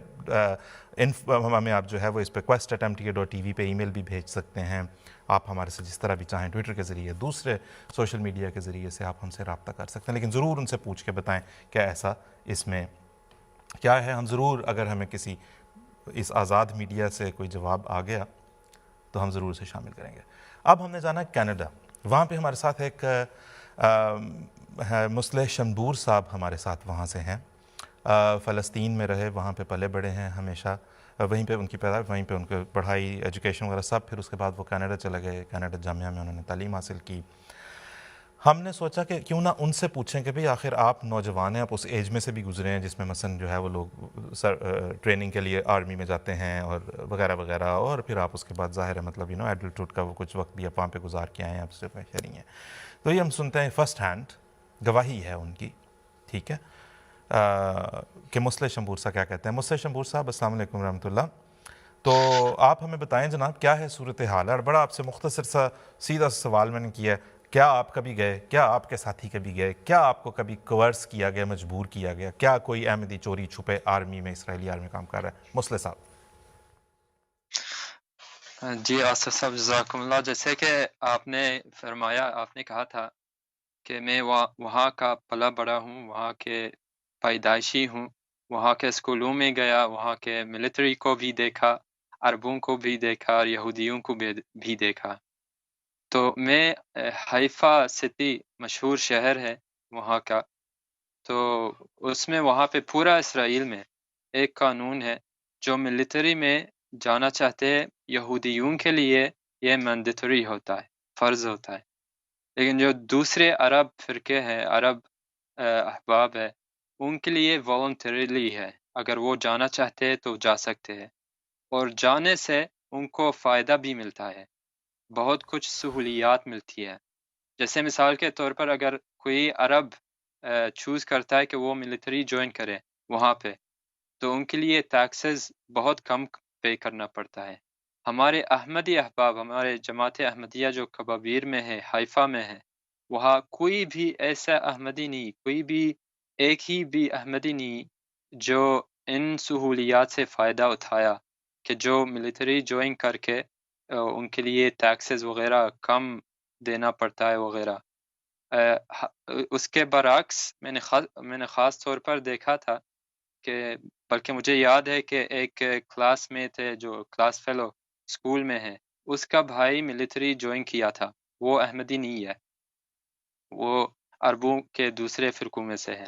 ہمیں آپ جو ہے وہ اس پہ quest@mta.tv پہ ای میل بھی بھیج سکتے ہیں. آپ ہمارے سے جس طرح بھی چاہیں، ٹویٹر کے ذریعے، دوسرے سوشل میڈیا کے ذریعے سے آپ ہم سے رابطہ کر سکتے ہیں. لیکن ضرور ان سے پوچھ کے بتائیں کیا ایسا اس میں کیا ہے. ہم ضرور اگر ہمیں کسی اس آزاد میڈیا سے کوئی جواب آ گیا تو ہم ضرور اسے شامل کریں گے. اب ہم نے جانا کینیڈا. وہاں پہ ہمارے ساتھ ایک مصلح شمبور صاحب ہمارے ساتھ وہاں سے ہیں. فلسطین میں رہے، وہاں پہ پلے بڑے ہیں ہمیشہ، وہیں پہ ان کی پیدائش، وہیں پہ ان کی پڑھائی، ایجوکیشن وغیرہ سب. پھر اس کے بعد وہ کینیڈا چلے گئے، کینیڈا جامعہ میں انہوں نے تعلیم حاصل کی. ہم نے سوچا کہ کیوں نہ ان سے پوچھیں کہ بھئی آخر آپ نوجوان ہیں، آپ اس ایج میں سے بھی گزرے ہیں جس میں مثلا جو ہے وہ لوگ ٹریننگ کے لیے آرمی میں جاتے ہیں اور وغیرہ وغیرہ، اور پھر آپ اس کے بعد ظاہر ہے مطلب ایڈلٹہوڈ کا وہ کچھ وقت بھی آپ وہاں پہ گزار کے آئے ہیں، آپ سے شہری ہیں. تو یہ ہم سنتے ہیں فرسٹ ہینڈ گواہی ہے ان کی، ٹھیک ہے، کہ مصلح شمبور صاحب کیا کہتے ہیں. مصلح شمبور صاحب السلام علیکم ورحمۃ اللہ. تو آپ ہمیں بتائیں جناب کیا ہے صورتحال ہے. اور بڑا آپ سے مختصر سا سیدھا سوال میں نے کیا ہے، کیا آپ کبھی گئے، کیا آپ کے ساتھی کبھی گئے، کیا آپ کو کبھی کوئرس کیا گیا، مجبور کیا گیا، کیا کوئی احمدی چوری چھپے آرمی میں، اسرائیلی آرمی میں کام کر رہا ہے؟ مصلح صاحب. جی آصف صاحب جزاکم اللہ. جیسے کہ آپ نے فرمایا، آپ نے کہا تھا کہ میں وہاں کا پلا بڑا ہوں، وہاں کے پیدائشی ہوں، وہاں کے اسکولوں میں گیا، وہاں کے ملٹری کو بھی دیکھا، عربوں کو بھی دیکھا اور یہودیوں کو بھی دیکھا. تو میں حیفا سٹی مشہور شہر ہے وہاں کا، تو اس میں وہاں پہ پورا اسرائیل میں ایک قانون ہے جو ملٹری میں جانا چاہتے ہیں یہودیوں کے لیے یہ مینڈیٹری ہوتا ہے، فرض ہوتا ہے. لیکن جو دوسرے عرب فرقے ہیں، عرب احباب ہے، ان کے لیے والنٹریلی ہے. اگر وہ جانا چاہتے ہیں تو جا سکتے ہیں، اور جانے سے ان کو فائدہ بھی ملتا ہے، بہت کچھ سہولیات ملتی ہے. جیسے مثال کے طور پر اگر کوئی عرب چوز کرتا ہے کہ وہ ملٹری جوائن کرے وہاں پہ، تو ان کے لیے ٹیکسز بہت کم پے کرنا پڑتا ہے. ہمارے احمدی احباب، ہمارے جماعت احمدیہ جو کبابیر میں ہے، حیفا میں ہے، وہاں کوئی بھی ایسا احمدی نہیں، کوئی بھی ایک ہی بھی احمدی نہیں جو ان سہولیات سے فائدہ اٹھایا کہ جو ملٹری جوائن کر کے ان کے لیے ٹیکسز وغیرہ کم دینا پڑتا ہے وغیرہ. اس کے برعکس میں نے خاص طور پر دیکھا تھا کہ بلکہ مجھے یاد ہے کہ ایک کلاس میں تھے جو کلاس فیلو اسکول میں ہے، اس کا بھائی ملٹری جوائن کیا تھا. وہ احمدی نہیں ہے، وہ عربوں کے دوسرے فرقوں میں سے ہے.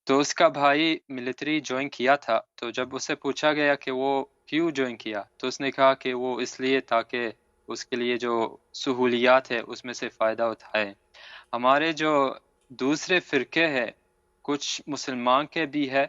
تو اس کا بھائی ملٹری جوائن کیا تھا، تو جب اسے پوچھا گیا کہ وہ کیوں جوائن کیا، تو اس نے کہا کہ وہ اس لیے تاکہ اس کے لیے جو سہولیات ہے اس میں سے فائدہ اٹھائے. ہمارے جو دوسرے فرقے ہے، کچھ مسلمان کے بھی ہے،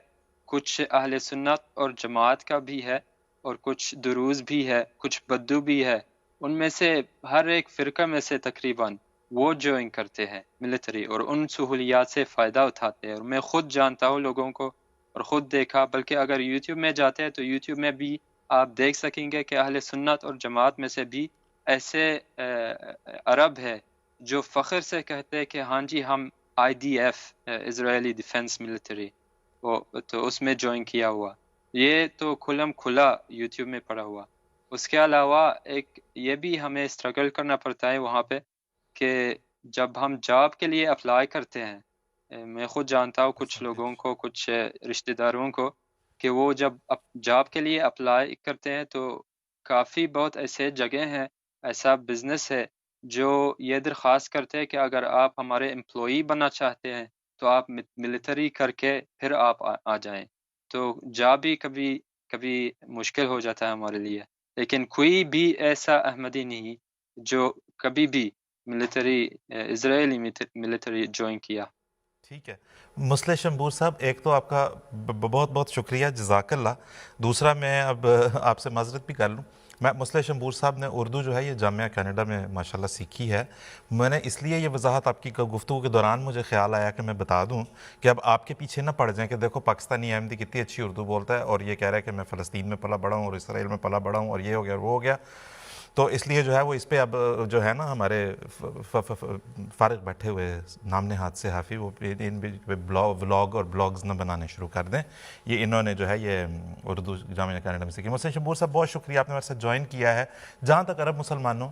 کچھ اہل سنت اور جماعت کا بھی ہے، اور کچھ دروز بھی ہے، کچھ بدو بھی ہے. ان میں سے ہر ایک فرقہ میں سے تقریباً وہ جوائن کرتے ہیں ملٹری اور ان سہولیات سے فائدہ اٹھاتے ہیں. اور میں خود جانتا ہوں لوگوں کو اور خود دیکھا، بلکہ اگر یوٹیوب میں جاتے ہیں تو یوٹیوب میں بھی آپ دیکھ سکیں گے کہ اہل سنت اور جماعت میں سے بھی ایسے عرب ہے جو فخر سے کہتے ہیں کہ ہاں جی ہم IDF اسرائیلی ڈیفنس ملٹری، تو اس میں جوائن کیا ہوا. یہ تو کھلا یوٹیوب میں پڑا ہوا. اس کے علاوہ ایک یہ بھی ہمیں اسٹرگل کرنا پڑتا ہے وہاں پہ کہ جب ہم جاب کے لیے اپلائی کرتے ہیں، میں خود جانتا ہوں کچھ لوگوں کو، کچھ رشتہ داروں کو، کہ وہ جب جاب کے لیے اپلائی کرتے ہیں تو کافی بہت ایسے جگہ ہیں، ایسا بزنس ہے جو یہ درخواست کرتے ہیں کہ اگر آپ ہمارے امپلائی بننا چاہتے ہیں تو آپ ملٹری کر کے پھر آپ آ جائیں. تو جاب بھی کبھی مشکل ہو جاتا ہے ہمارے لیے. لیکن کوئی بھی ایسا احمدی نہیں جو کبھی بھی ملٹری اسرائیلی ملٹری جوائن کیا. ٹھیک ہے مصلح شمبور صاحب، ایک تو آپ کا بہت بہت شکریہ، جزاک اللہ. دوسرا میں اب آپ سے معذرت بھی کر لوں، میں مسلح شمبور صاحب نے اردو جو ہے یہ جامعہ کینیڈا میں ماشاءاللہ سیکھی ہے. میں نے اس لیے یہ وضاحت آپ کی گفتگو کے دوران مجھے خیال آیا کہ میں بتا دوں کہ اب آپ کے پیچھے نہ پڑ جائیں کہ دیکھو پاکستانی احمدی کتنی اچھی اردو بولتا ہے اور یہ کہہ رہا ہے کہ میں فلسطین میں پلا بڑا ہوں اور اسرائیل میں پلا بڑا ہوں اور یہ ہو گیا اور وہ ہو گیا. تو اس لیے جو ہے وہ اس پہ اب جو ہے نا ہمارے فارغ بیٹھے ہوئے نام نہاد صحافی وہ ان ولاگ اور بلاگز نہ بنانے شروع کر دیں. یہ انہوں نے جو ہے یہ اردو جامعہ کینیڈا میں سیکھی. مسلح شمبور صاحب بہت شکریہ آپ نے ہمارے ساتھ جوائن کیا ہے. جہاں تک عرب مسلمانوں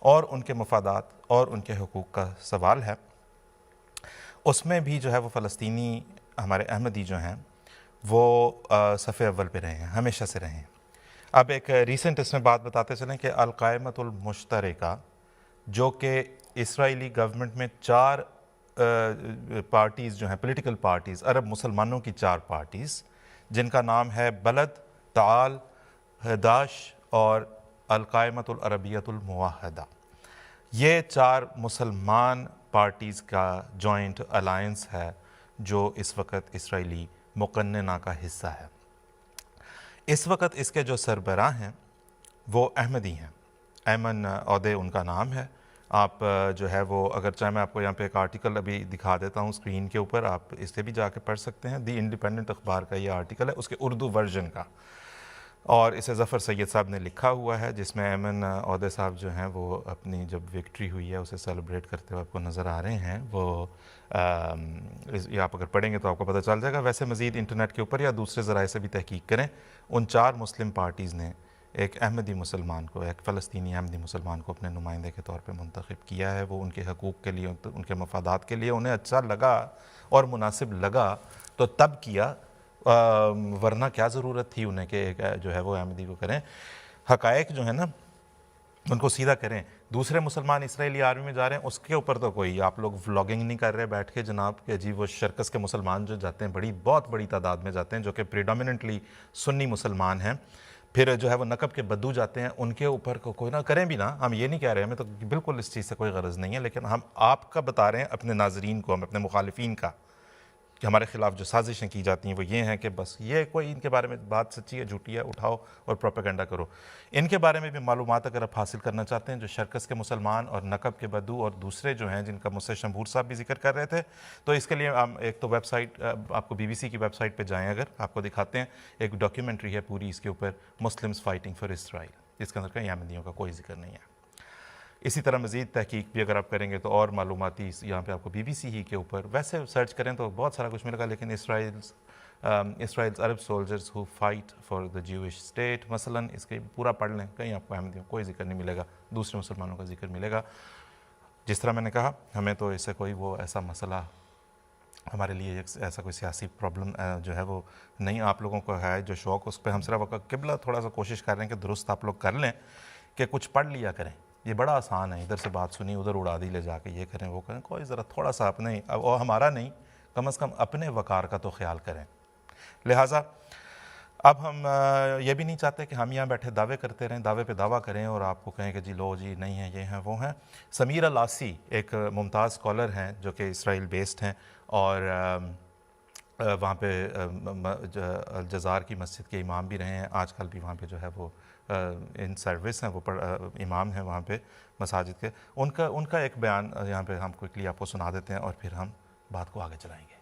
اور ان کے مفادات اور ان کے حقوق کا سوال ہے اس میں بھی جو ہے وہ فلسطینی ہمارے احمدی جو ہیں وہ صف اول پہ رہے ہیں, ہمیشہ سے رہے ہیں. اب ایک ریسنٹ اس میں بات بتاتے چلیں کہ القائمۃ المشترکہ جو کہ اسرائیلی گورنمنٹ میں 4 پارٹیز جو ہیں پولیٹیکل پارٹیز عرب مسلمانوں کی 4 پارٹیز جن کا نام ہے بلد, تعال, ہداش اور القائمۃ العربیۃ الموحدہ, یہ 4 مسلمان پارٹیز کا جوائنٹ الائنس ہے جو اس وقت اسرائیلی مقننہ کا حصہ ہے. اس وقت اس کے جو سربراہ ہیں وہ احمدی ہیں, ایمن عودے ان کا نام ہے. آپ جو ہے وہ اگر چاہے میں آپ کو یہاں پہ ایک آرٹیکل ابھی دکھا دیتا ہوں اسکرین کے اوپر, آپ اس سے بھی جا کے پڑھ سکتے ہیں. دی انڈیپینڈنٹ اخبار کا یہ آرٹیکل ہے, اس کے اردو ورژن کا, اور اسے ظفر سید صاحب نے لکھا ہوا ہے جس میں ایمن عودے صاحب جو ہیں وہ اپنی جب وکٹری ہوئی ہے اسے سیلیبریٹ کرتے ہوئے آپ کو نظر آ رہے ہیں. وہ یہ آپ اگر پڑھیں گے تو آپ کو پتہ چل جائے گا. ویسے مزید انٹرنیٹ کے اوپر یا دوسرے ذرائع سے بھی تحقیق کریں. ان 4 مسلم پارٹیز نے ایک احمدی مسلمان کو, ایک فلسطینی احمدی مسلمان کو اپنے نمائندے کے طور پہ منتخب کیا ہے. وہ ان کے حقوق کے لیے, ان کے مفادات کے لیے انہیں اچھا لگا اور مناسب لگا تو تب کیا, ورنہ کیا ضرورت تھی انہیں کہ جو ہے وہ احمدی کو کریں. حقائق جو ہے نا ان کو سیدھا کریں. دوسرے مسلمان اسرائیلی آرمی میں جا رہے ہیں اس کے اوپر تو کوئی آپ لوگ ولاگنگ نہیں کر رہے بیٹھ کے جناب کہ جی وہ شرکس کے مسلمان جو جاتے ہیں بہت بڑی تعداد میں جاتے ہیں جو کہ پریڈومیننٹلی سنی مسلمان ہیں, پھر جو ہے وہ نقب کے بدو جاتے ہیں, ان کے اوپر کوئی نہ کریں بھی نا. ہم یہ نہیں کہہ رہے, ہمیں تو بالکل اس چیز سے کوئی غرض نہیں ہے, لیکن ہم آپ کا بتا رہے ہیں اپنے ناظرین کو, ہم اپنے مخالفین کا, کہ ہمارے خلاف جو سازشیں کی جاتی ہیں وہ یہ ہیں کہ بس یہ کوئی ان کے بارے میں بات سچی ہے جھوٹی ہے اٹھاؤ اور پروپیگنڈا کرو. ان کے بارے میں بھی معلومات اگر آپ حاصل کرنا چاہتے ہیں جو شرکس کے مسلمان اور نقب کے بدو اور دوسرے جو ہیں جن کا مسلح شمبور صاحب بھی ذکر کر رہے تھے, تو اس کے لیے ہم ایک تو ویب سائٹ, آپ کو BBC کی ویب سائٹ پہ جائیں, اگر آپ کو دکھاتے ہیں ایک ڈاکیومنٹری ہے پوری اس کے اوپر, مسلمز فائٹنگ فار اسرائیل, جس کے اندر کہیں احمدیوں کا کوئی ذکر نہیں ہے. اسی طرح مزید تحقیق بھی اگر آپ کریں گے تو اور معلوماتی یہاں پہ آپ کو BBC ہی کے اوپر ویسے سرچ کریں تو بہت سارا کچھ ملے گا. لیکن Israel's Arab soldiers who fight for the Jewish state مثلا, اس کے پورا پڑھ لیں, کہیں آپ کو احمدیوں کوئی ذکر نہیں ملے گا, دوسرے مسلمانوں کا ذکر ملے گا. جس طرح میں نے کہا ہمیں تو اس سے کوئی وہ ایسا مسئلہ, ہمارے لیے ایسا کوئی سیاسی پرابلم جو ہے وہ نہیں. آپ لوگوں کو ہے جو شوق اس پہ ہم صرف قبلہ تھوڑا سا کوشش کر رہے ہیں کہ درست آپ لوگ کر لیں کہ کچھ پڑھ لیا کریں. یہ بڑا آسان ہے, ادھر سے بات سنی ادھر اڑا دی لے جا کے یہ کریں وہ کریں. کوئی ذرا تھوڑا سا اپنے, اور ہمارا نہیں, کم از کم اپنے وقار کا تو خیال کریں. لہٰذا اب ہم یہ بھی نہیں چاہتے کہ ہم یہاں بیٹھے دعوے کرتے رہیں, دعوے پہ دعویٰ کریں اور آپ کو کہیں کہ جی لو جی نہیں ہے یہ ہیں وہ ہیں. سمیر الاسی ایک ممتاز اسکالر ہیں جو کہ اسرائیل بیسڈ ہیں اور وہاں پہ الجزار کی مسجد کے امام بھی رہے ہیں, آج کل بھی وہاں پہ جو ہے وہ ان سروس ہیں, وہ امام ہیں وہاں پہ مساجد کے. ان کا ایک بیان یہاں پہ ہم کوئکلی آپ کو سنا دیتے ہیں اور پھر ہم بات کو آگے چلائیں گے.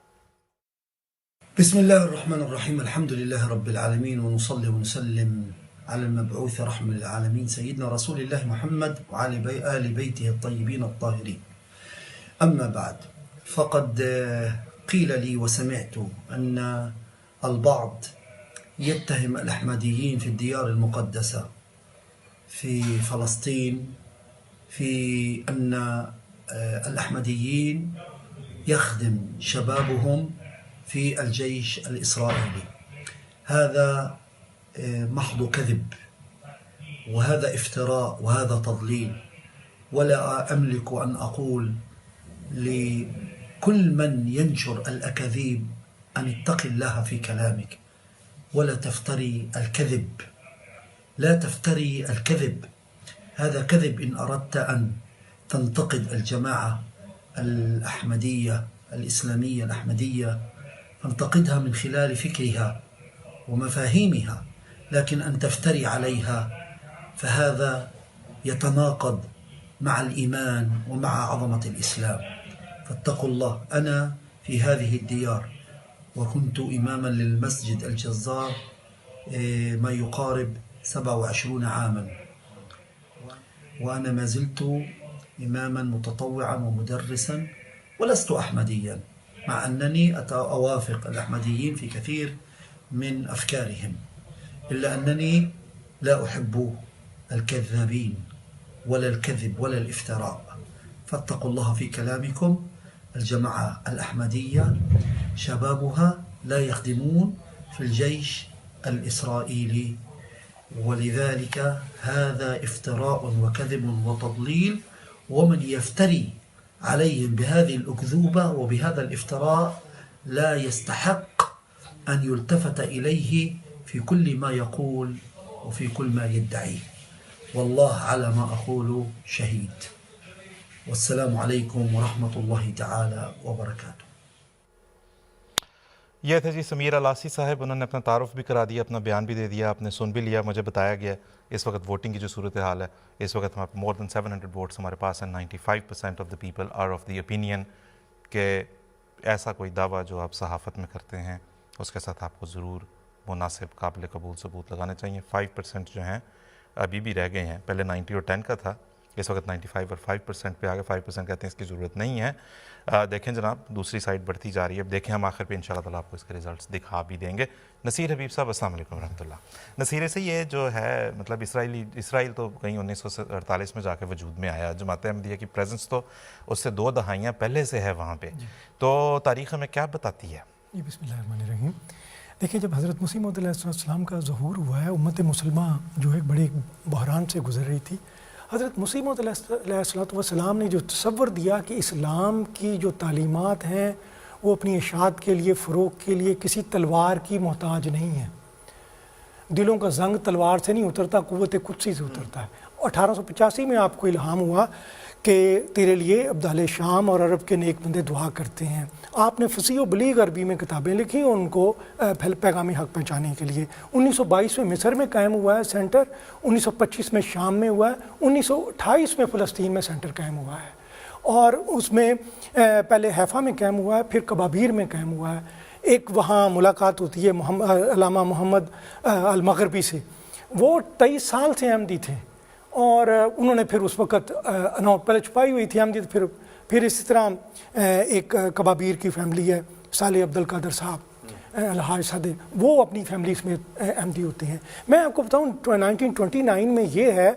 بسم الله الرحمن الرحيم الحمد لله رب العالمين ونصلي ونسلم على المبعوث رحمة للعالمين سيدنا رسول الله محمد وعلى آل بيته الطيبين الطاهرين. أما بعد فقد قيل لي وسمعت أن البعض يتهم الأحمديين في الديار المقدسة في فلسطين في أن الأحمديين يخدم شبابهم في الجيش الإسرائيلي. هذا محض كذب وهذا افتراء وهذا تضليل, ولا أملك أن أقول لكل من ينشر الأكاذيب أن اتق الله في كلامك ولا تفتري الكذب, لا تفتري الكذب. هذا كذب إن أردت أن تنتقد الجماعة الأحمدية الإسلامية الأحمدية فانتقدها من خلال فكرها ومفاهيمها, لكن أن تفتري عليها فهذا يتناقض مع الإيمان ومع عظمة الإسلام. فاتقوا الله. أنا في هذه الديار وكنت إماما للمسجد الجزار ما يقارب 27 عاما، وأنا ما زلت إماما متطوعا ومدرسا ولست أحمديا، مع أنني أوافق الأحمديين في كثير من أفكارهم، إلا أنني لا أحب الكذابين ولا الكذب ولا الافتراء. فاتقوا الله في كلامكم. الجماعة الأحمدية شبابها لا يخدمون في الجيش الإسرائيلي، ولذلك هذا افتراء وكذب وتضليل، ومن يفتري عليهم بهذه الأكذوبة وبهذا الافتراء لا يستحق أن يلتفت إليه في كل ما يقول وفي كل ما يدعي. والله على ما أقول شهيد. والسلام علیکم ورحمۃ اللہ تعالی وبرکاتہ۔ یہ تھے جی سمیر الاسی صاحب، انہوں نے اپنا تعارف بھی کرا دیا، اپنا بیان بھی دے دیا، آپ نے سن بھی لیا۔ مجھے بتایا گیا اس وقت ووٹنگ کی جو صورتحال ہے، اس وقت ہمارے مور دین 700 ووٹس ہمارے پاس ہیں، 95% of the people are of the opinion کہ ایسا کوئی دعویٰ جو آپ صحافت میں کرتے ہیں اس کے ساتھ آپ کو ضرور مناسب قابل قبول ثبوت لگانے چاہیے۔ 5% جو ہیں ابھی بھی رہ گئے ہیں، پہلے 90 اور 10 کا تھا، اس وقت 95 اور 5% پہ آگے 5% کہتے ہیں اس کی ضرورت نہیں ہے۔ دیکھیں جناب دوسری سائڈ بڑھتی جا رہی ہے، اب دیکھیں ہم آخر پہ انشاءاللہ تعالیٰ آپ کو اس کے ریزلٹس دکھا بھی دیں گے۔ نصیر حبیب صاحب السلام علیکم ورحمۃ اللہ۔ نصیر سے یہ جو ہے مطلب اسرائیل تو کہیں 1948 میں جا کے وجود میں آیا، جماعت احمدیہ کی پریزنس تو اس سے 2 دہائیاں پہلے سے ہے وہاں پہ، تو تاریخ ہمیں کیا بتاتی ہے؟ جی بسم اللہ الرحمن الرحیم۔ دیکھیں جب حضرت مسیح موعود علیہ السلام کا ظہور ہوا ہے، امت مسلمہ جو ایک بڑے بحران سے گزر رہی تھی، حضرت مسیح موعود علیہ السلام نے جو تصور دیا کہ اسلام کی جو تعلیمات ہیں وہ اپنی اشاعت کے لیے، فروغ کے لیے کسی تلوار کی محتاج نہیں ہے۔ دلوں کا زنگ تلوار سے نہیں اترتا، قوت قدسی سے اترتا ہے۔ 1885 میں آپ کو الہام ہوا کہ تیرے لیے ابدال شام اور عرب کے نیک بندے دعا کرتے ہیں۔ آپ نے فصیح و بلیغ عربی میں کتابیں لکھی اور ان کو پیغام حق پہنچانے کے لیے۔ 1922 میں مصر میں قائم ہوا ہے سینٹر، 1925 میں شام میں ہوا ہے، 1928 میں فلسطین میں سینٹر قائم ہوا ہے، اور اس میں پہلے حیفا میں قائم ہوا ہے، پھر کبابیر میں قائم ہوا ہے۔ ایک وہاں ملاقات ہوتی ہے علامہ محمد المغربی سے، وہ 23 سال سے احمدی تھے، اور انہوں نے پھر اس وقت اناؤٹ پہلے چھپائی ہوئی تھی احمدی، پھر اسی طرح ایک کبابیر کی فیملی ہے، صالح عبد القادر صاحب الحاج صادق، وہ اپنی فیملی میں احمدی ہوتے ہیں۔ میں آپ کو بتاؤں 1929 میں یہ ہے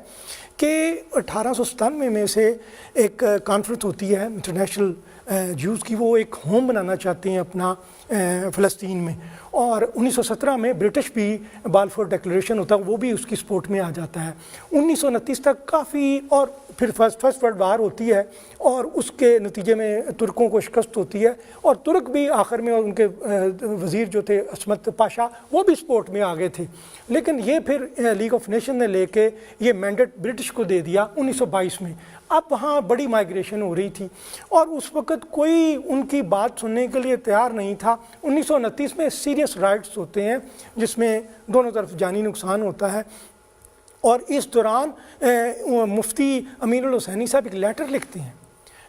کہ 1897 میں سے ایک کانفرنس ہوتی ہے انٹرنیشنل جیوز کی، وہ ایک ہوم بنانا چاہتے ہیں اپنا فلسطین میں، اور 1917 میں برٹش بھی بالفور ڈیکلریشن ہوتا ہے، وہ بھی اس کی سپورٹ میں آ جاتا ہے۔ 1929 تک کافی، اور پھر فرسٹ ورلڈ وار ہوتی ہے اور اس کے نتیجے میں ترکوں کو شکست ہوتی ہے، اور ترک بھی آخر میں، اور ان کے وزیر جو تھے عصمت پاشا، وہ بھی سپورٹ میں آ گئے تھے، لیکن یہ پھر لیگ آف نیشن نے لے کے یہ مینڈیٹ برٹش کو دے دیا 1922 میں۔ اب وہاں بڑی مائیگریشن ہو رہی تھی اور اس وقت کوئی ان کی بات سننے کے لیے تیار نہیں تھا۔ 1929 میں سیریس رائٹس ہوتے ہیں جس میں دونوں طرف جانی نقصان ہوتا ہے، اور اس دوران مفتی امین الحسینی صاحب ایک لیٹر لکھتے ہیں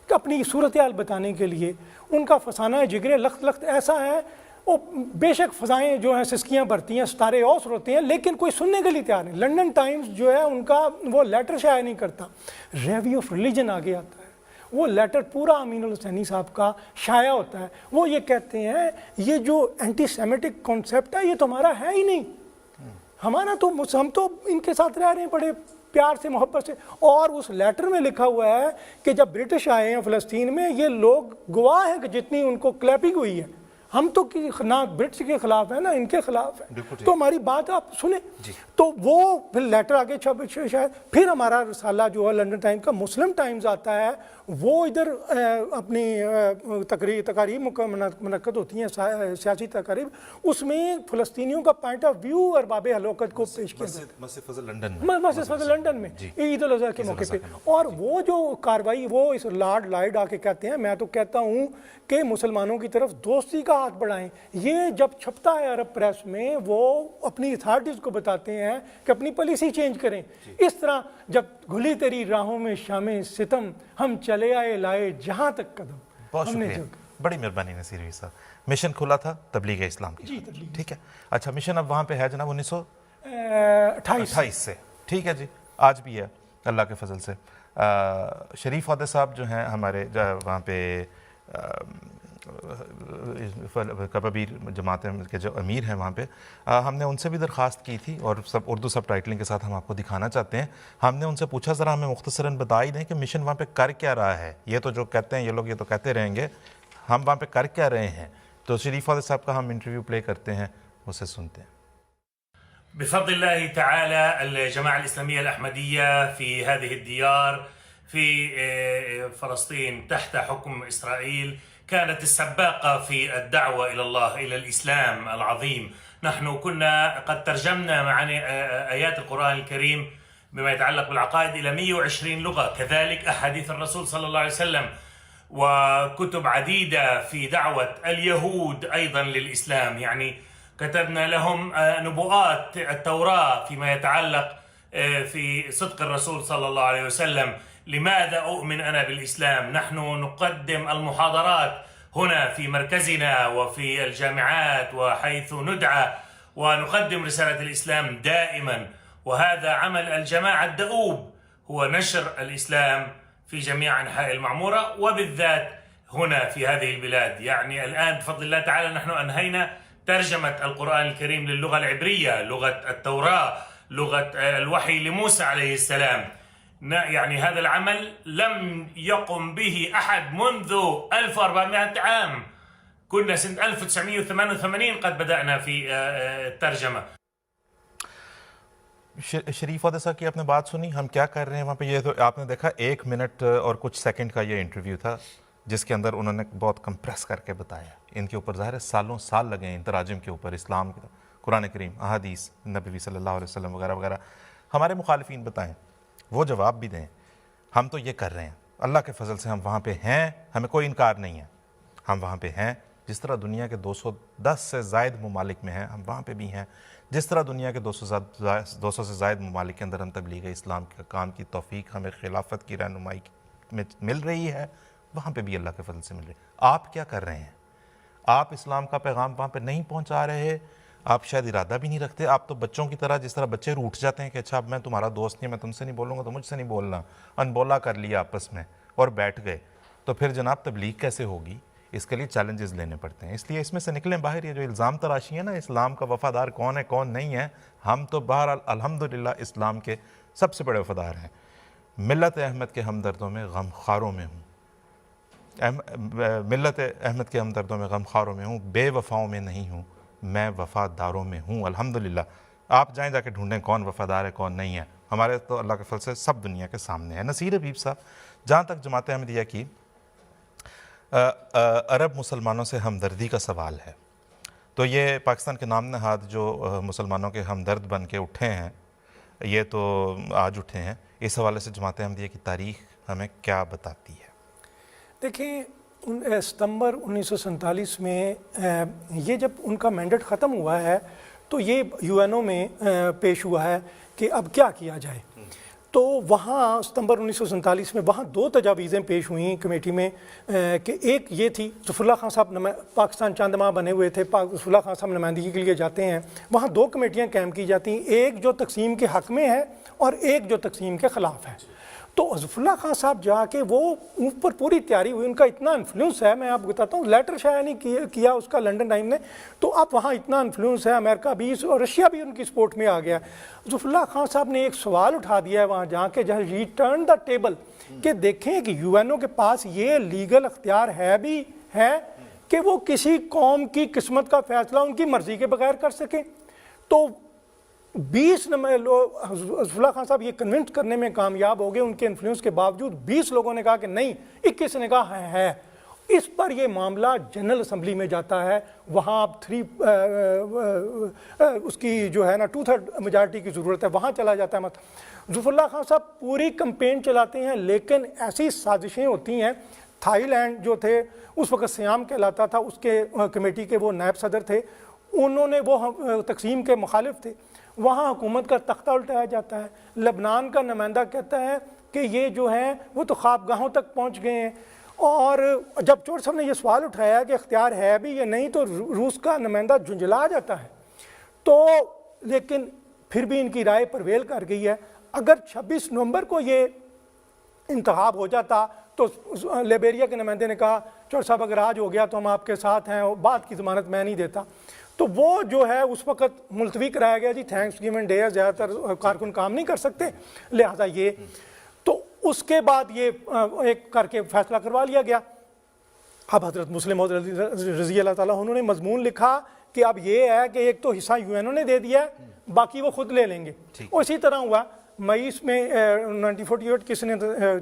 کہ اپنی صورتحال بتانے کے لیے۔ ان کا فسانہ جگرے لخت لخت ایسا ہے، وہ بے شک فضائیں جو ہیں سسکیاں بھرتی ہیں، ستارے اوس ہوتے ہیں، لیکن کوئی سننے کے لیے تیار نہیں۔ لنڈن ٹائمز جو ہے ان کا وہ لیٹر شائع نہیں کرتا، ریویو آف ریلیجن آگے آتا ہے، وہ لیٹر پورا امین الحسینی صاحب کا شائع ہوتا ہے۔ وہ یہ کہتے ہیں یہ جو اینٹی سیمیٹک کانسیپٹ ہے یہ تو ہمارا ہے ہی نہیں، ہمارا تو، ہم تو ان کے ساتھ رہ رہے ہیں بڑے پیار سے، محبت سے۔ اور اس لیٹر میں لکھا ہوا ہے کہ جب برٹش آئے ہیں فلسطین میں، یہ لوگ گواہ ہیں کہ جتنی ان کو کلیپنگ ہوئی ہے، ہم تو نہ برٹش کے خلاف ہیں نہ ان کے خلاف ہیں، تو ہماری بات آپ سنیں۔ تو وہ پھر لیٹر آگے شاید پھر ہمارا رسالہ جو ہے لنڈن ٹائمز کا، مسلم ٹائمز آتا ہے، وہ ادھر اپنی تقاریب منعقد ہوتی ہیں، سیاسی تقاریب، اس میں فلسطینیوں کا پوائنٹ آف ویو ارباب حلوقت کو پیش کیا جاتا ہے مسجد فضل لنڈن میں عید الاضحیٰ کے موقع پہ۔ اور وہ جو کاروائی، وہ اس لارڈ لائڈ آ کے کہتے ہیں، میں تو کہتا ہوں کہ مسلمانوں کی طرف دوستی کا ہاتھ بڑھائیں. یہ جب چھپتا ہے عرب پریس میں وہ اپنی اتھارٹیز کو بتاتے ہیں کہ اپنی پالیسی چینج کریں. اس طرح جب گھلی تیری راہوں میں شام ستم ہم چلے آئے لائے جہاں تک قدم. بہت شکریہ, بڑی مہربانی نصیر ہوئی صاحب. مشن کھلا تھا تبلیغ اسلام کی, ٹھیک ہے. اچھا مشن اب وہاں پہ ہے جناب 1928 سے, ٹھیک ہے جی, آج بھی ہے اللہ کے فضل سے. شریف عہدے صاحب جو ہیں ہمارے وہاں پہ کبیر جماعت کے جو امیر ہیں وہاں پہ, ہم نے ان سے بھی درخواست کی تھی اور سب اردو سب ٹائٹلنگ کے ساتھ ہم آپ کو دکھانا چاہتے ہیں. ہم نے ان سے پوچھا ذرا ہمیں مختصراً بتا ہی دیں کہ مشن وہاں پہ کر کیا رہا ہے. یہ تو جو کہتے ہیں یہ لوگ یہ تو کہتے رہیں گے, ہم وہاں پہ کر کیا رہے ہیں. تو شریف عہدے صاحب کا ہم انٹرویو پلے کرتے ہیں, اسے سنتے ہیں. بفضل الله تعالى الجماعة الإسلامية الأحمدية في هذه الديار في فلسطين تحت حكم إسرائيل كانت السباقة في الدعوة إلى الله إلى الإسلام العظيم. نحن كنا قد ترجمنا معاني آيات القرآن الكريم بما يتعلق بالعقائد إلى 120 لغة, كذلك أحاديث الرسول صلى الله عليه وسلم وكتب عديدة في دعوة اليهود أيضا للإسلام. يعني كتبنا لهم نبوءات التوراة فيما يتعلق في صدق الرسول صلى الله عليه وسلم. لماذا أؤمن أنا بالإسلام؟ نحن نقدم المحاضرات هنا في مركزنا وفي الجامعات وحيث ندعى ونقدم رسالة الإسلام دائما, وهذا عمل الجماعة الدؤوب هو نشر الإسلام في جميع أنحاء المعمورة وبالذات هنا في هذه البلاد. يعني الآن بفضل الله تعالى نحن أنهينا ترجمة القرآن الكريم للغة العبرية, لغة التوراة, لغة الوحي لموسى عليه السلام. يعني هذا العمل لم يقم به أحد منذ 1400 عام. كنا سنة 1988 قد بدأنا في الترجمة. شریف عہدے صاحب کی آپ نے بات سنی, ہم کیا کر رہے ہیں وہاں پہ. یہ تو آپ نے دیکھا 1 منٹ اور کچھ سیکنڈ کا یہ انٹرویو تھا جس کے اندر انہوں نے بہت کمپریس کر کے بتایا. ان کے اوپر ظاہر ہے سالوں سال لگے ہیں ان تراجم کے اوپر, اسلام کے قرآن کریم, احادیث نبوی صلی اللہ علیہ وسلم وغیرہ وغیرہ. ہمارے مخالفین بتائیں, وہ جواب بھی دیں. ہم تو یہ کر رہے ہیں اللہ کے فضل سے, ہم وہاں پہ ہیں, ہمیں کوئی انکار نہیں ہے, ہم وہاں پہ ہیں. جس طرح دنیا کے 210 سے زائد ممالک میں ہیں ہم وہاں پہ بھی ہیں. جس طرح دنیا کے 200 سے زائد ممالک کے اندر ہم تبلیغ اسلام کے کام کی توفیق ہمیں خلافت کی رہنمائی میں مل رہی ہے, وہاں پہ بھی اللہ کے فضل سے مل رہی ہے. آپ کیا کر رہے ہیں؟ آپ اسلام کا پیغام وہاں پہ نہیں پہنچا رہے, آپ شاید ارادہ بھی نہیں رکھتے. آپ تو بچوں کی طرح, جس طرح بچے روٹھ جاتے ہیں کہ اچھا اب میں تمہارا دوست نہیں, میں تم سے نہیں بولوں گا تو مجھ سے نہیں بولنا, انبولا کر لیا آپس میں اور بیٹھ گئے. تو پھر جناب تبلیغ کیسے ہوگی؟ اس کے لیے چیلنجز لینے پڑتے ہیں. اس لیے اس میں سے نکلیں باہر. یہ جو الزام تراشی ہے نا اسلام کا وفادار کون ہے کون نہیں ہے, ہم تو بہرحال الحمدللہ اسلام کے سب سے بڑے وفادار ہیں. ملت احمد کے ہمدردوں میں غم خاروں میں ہوں, ملت احمد کے ہمدردوں میں غم خاروں میں ہوں, بے وفاؤں میں نہیں ہوں, میں وفاداروں میں ہوں. الحمدللہ. آپ جائیں جا کے ڈھونڈیں کون وفادار ہے کون نہیں ہے. ہمارے تو اللہ کے فضل سے سب دنیا کے سامنے ہے. نصیر حبیب صاحب, جہاں تک جماعت احمدیہ کی عرب مسلمانوں سے ہمدردی کا سوال ہے, تو یہ پاکستان کے نام نہاد جو مسلمانوں کے ہمدرد بن کے اٹھے ہیں, یہ تو آج اٹھے ہیں. اس حوالے سے جماعت احمدیہ کی تاریخ ہمیں کیا بتاتی ہے؟ دیکھیں, ستمبر 1947 میں یہ جب ان کا مینڈیٹ ختم ہوا ہے تو یہ UN میں پیش ہوا ہے کہ اب کیا کیا جائے. تو وہاں ستمبر 1947 میں وہاں 2 تجاویزیں پیش ہوئیں کمیٹی میں کہ ایک یہ تھی, ظفر اللہ خان صاحب پاکستان چند ماہ بنے ہوئے تھے, ظفر اللہ خان صاحب نمائندگی کے لیے جاتے ہیں, وہاں 2 کمیٹیاں قائم کی جاتی ہیں, ایک جو تقسیم کے حق میں ہے اور ایک جو تقسیم کے خلاف ہے. تو ظفر اللہ خان صاحب جا کے وہ اوپر پوری تیاری ہوئی, ان کا اتنا انفلوئنس ہے, میں آپ بتاتا ہوں, لیٹر شائع نہیں کیا اس کا لنڈن ٹائم نے, تو اب وہاں اتنا انفلوئنس ہے, امریکہ بھی اور رشیا بھی ان کی سپورٹ میں آ گیا. ظفر اللہ خان صاحب نے ایک سوال اٹھا دیا ہے وہاں جا کے, جہاں ریٹرن دا ٹیبل, کہ دیکھیں کہ UN کے پاس یہ لیگل اختیار ہے بھی ہے کہ وہ کسی قوم کی قسمت کا فیصلہ ان کی مرضی کے بغیر کر سکیں. تو 20 ظفر اللہ خان صاحب یہ کنونس کرنے میں کامیاب ہو گئے, ان کے انفلوئنس کے باوجود 20 لوگوں نے کہا کہ نہیں, 21 نے کہا ہے. اس پر یہ معاملہ جنرل اسمبلی میں جاتا ہے, وہاں اب 3 اس کی جو ہے نا 2/3 میجارٹی کی ضرورت ہے, وہاں چلا جاتا ہے. ظفر اللہ خان صاحب پوری کمپین چلاتے ہیں, لیکن ایسی سازشیں ہوتی ہیں تھائی لینڈ جو تھے اس وقت سیام کہلاتا تھا، اس کے کمیٹی کے وہ نائب صدر تھے، انہوں نے وہ تقسیم کے مخالف تھے، وہاں حکومت کا تختہ الٹایا جاتا ہے۔ لبنان کا نمائندہ کہتا ہے کہ یہ جو ہیں وہ تو خوابگاہوں تک پہنچ گئے ہیں، اور جب چور صاحب نے یہ سوال اٹھایا کہ اختیار ہے بھی یا نہیں تو روس کا نمائندہ جھنجھلا جاتا ہے۔ تو لیکن پھر بھی ان کی رائے پرویل کر گئی ہے۔ اگر 26 نومبر کو یہ انتخاب ہو جاتا تو لیبیریا کے نمائندے نے کہا چور صاحب اگر آج ہو گیا تو ہم آپ کے ساتھ ہیں، بعد کی ضمانت میں نہیں دیتا، تو وہ جو ہے اس وقت ملتوی کرایا گیا جی تھینکس گیون ڈے ہے، زیادہ تر کارکن کام نہیں کر سکتے، لہٰذا یہ تو اس کے بعد یہ ایک کر کے فیصلہ کروا لیا گیا۔ اب حضرت مسلم موعود رضی اللہ تعالیٰ انہوں نے مضمون لکھا کہ اب یہ ہے کہ ایک تو حصہ یو این او نے دے دیا ہے، باقی وہ خود لے لیں گے۔ اسی طرح ہوا مئی میں 1948 کسی نے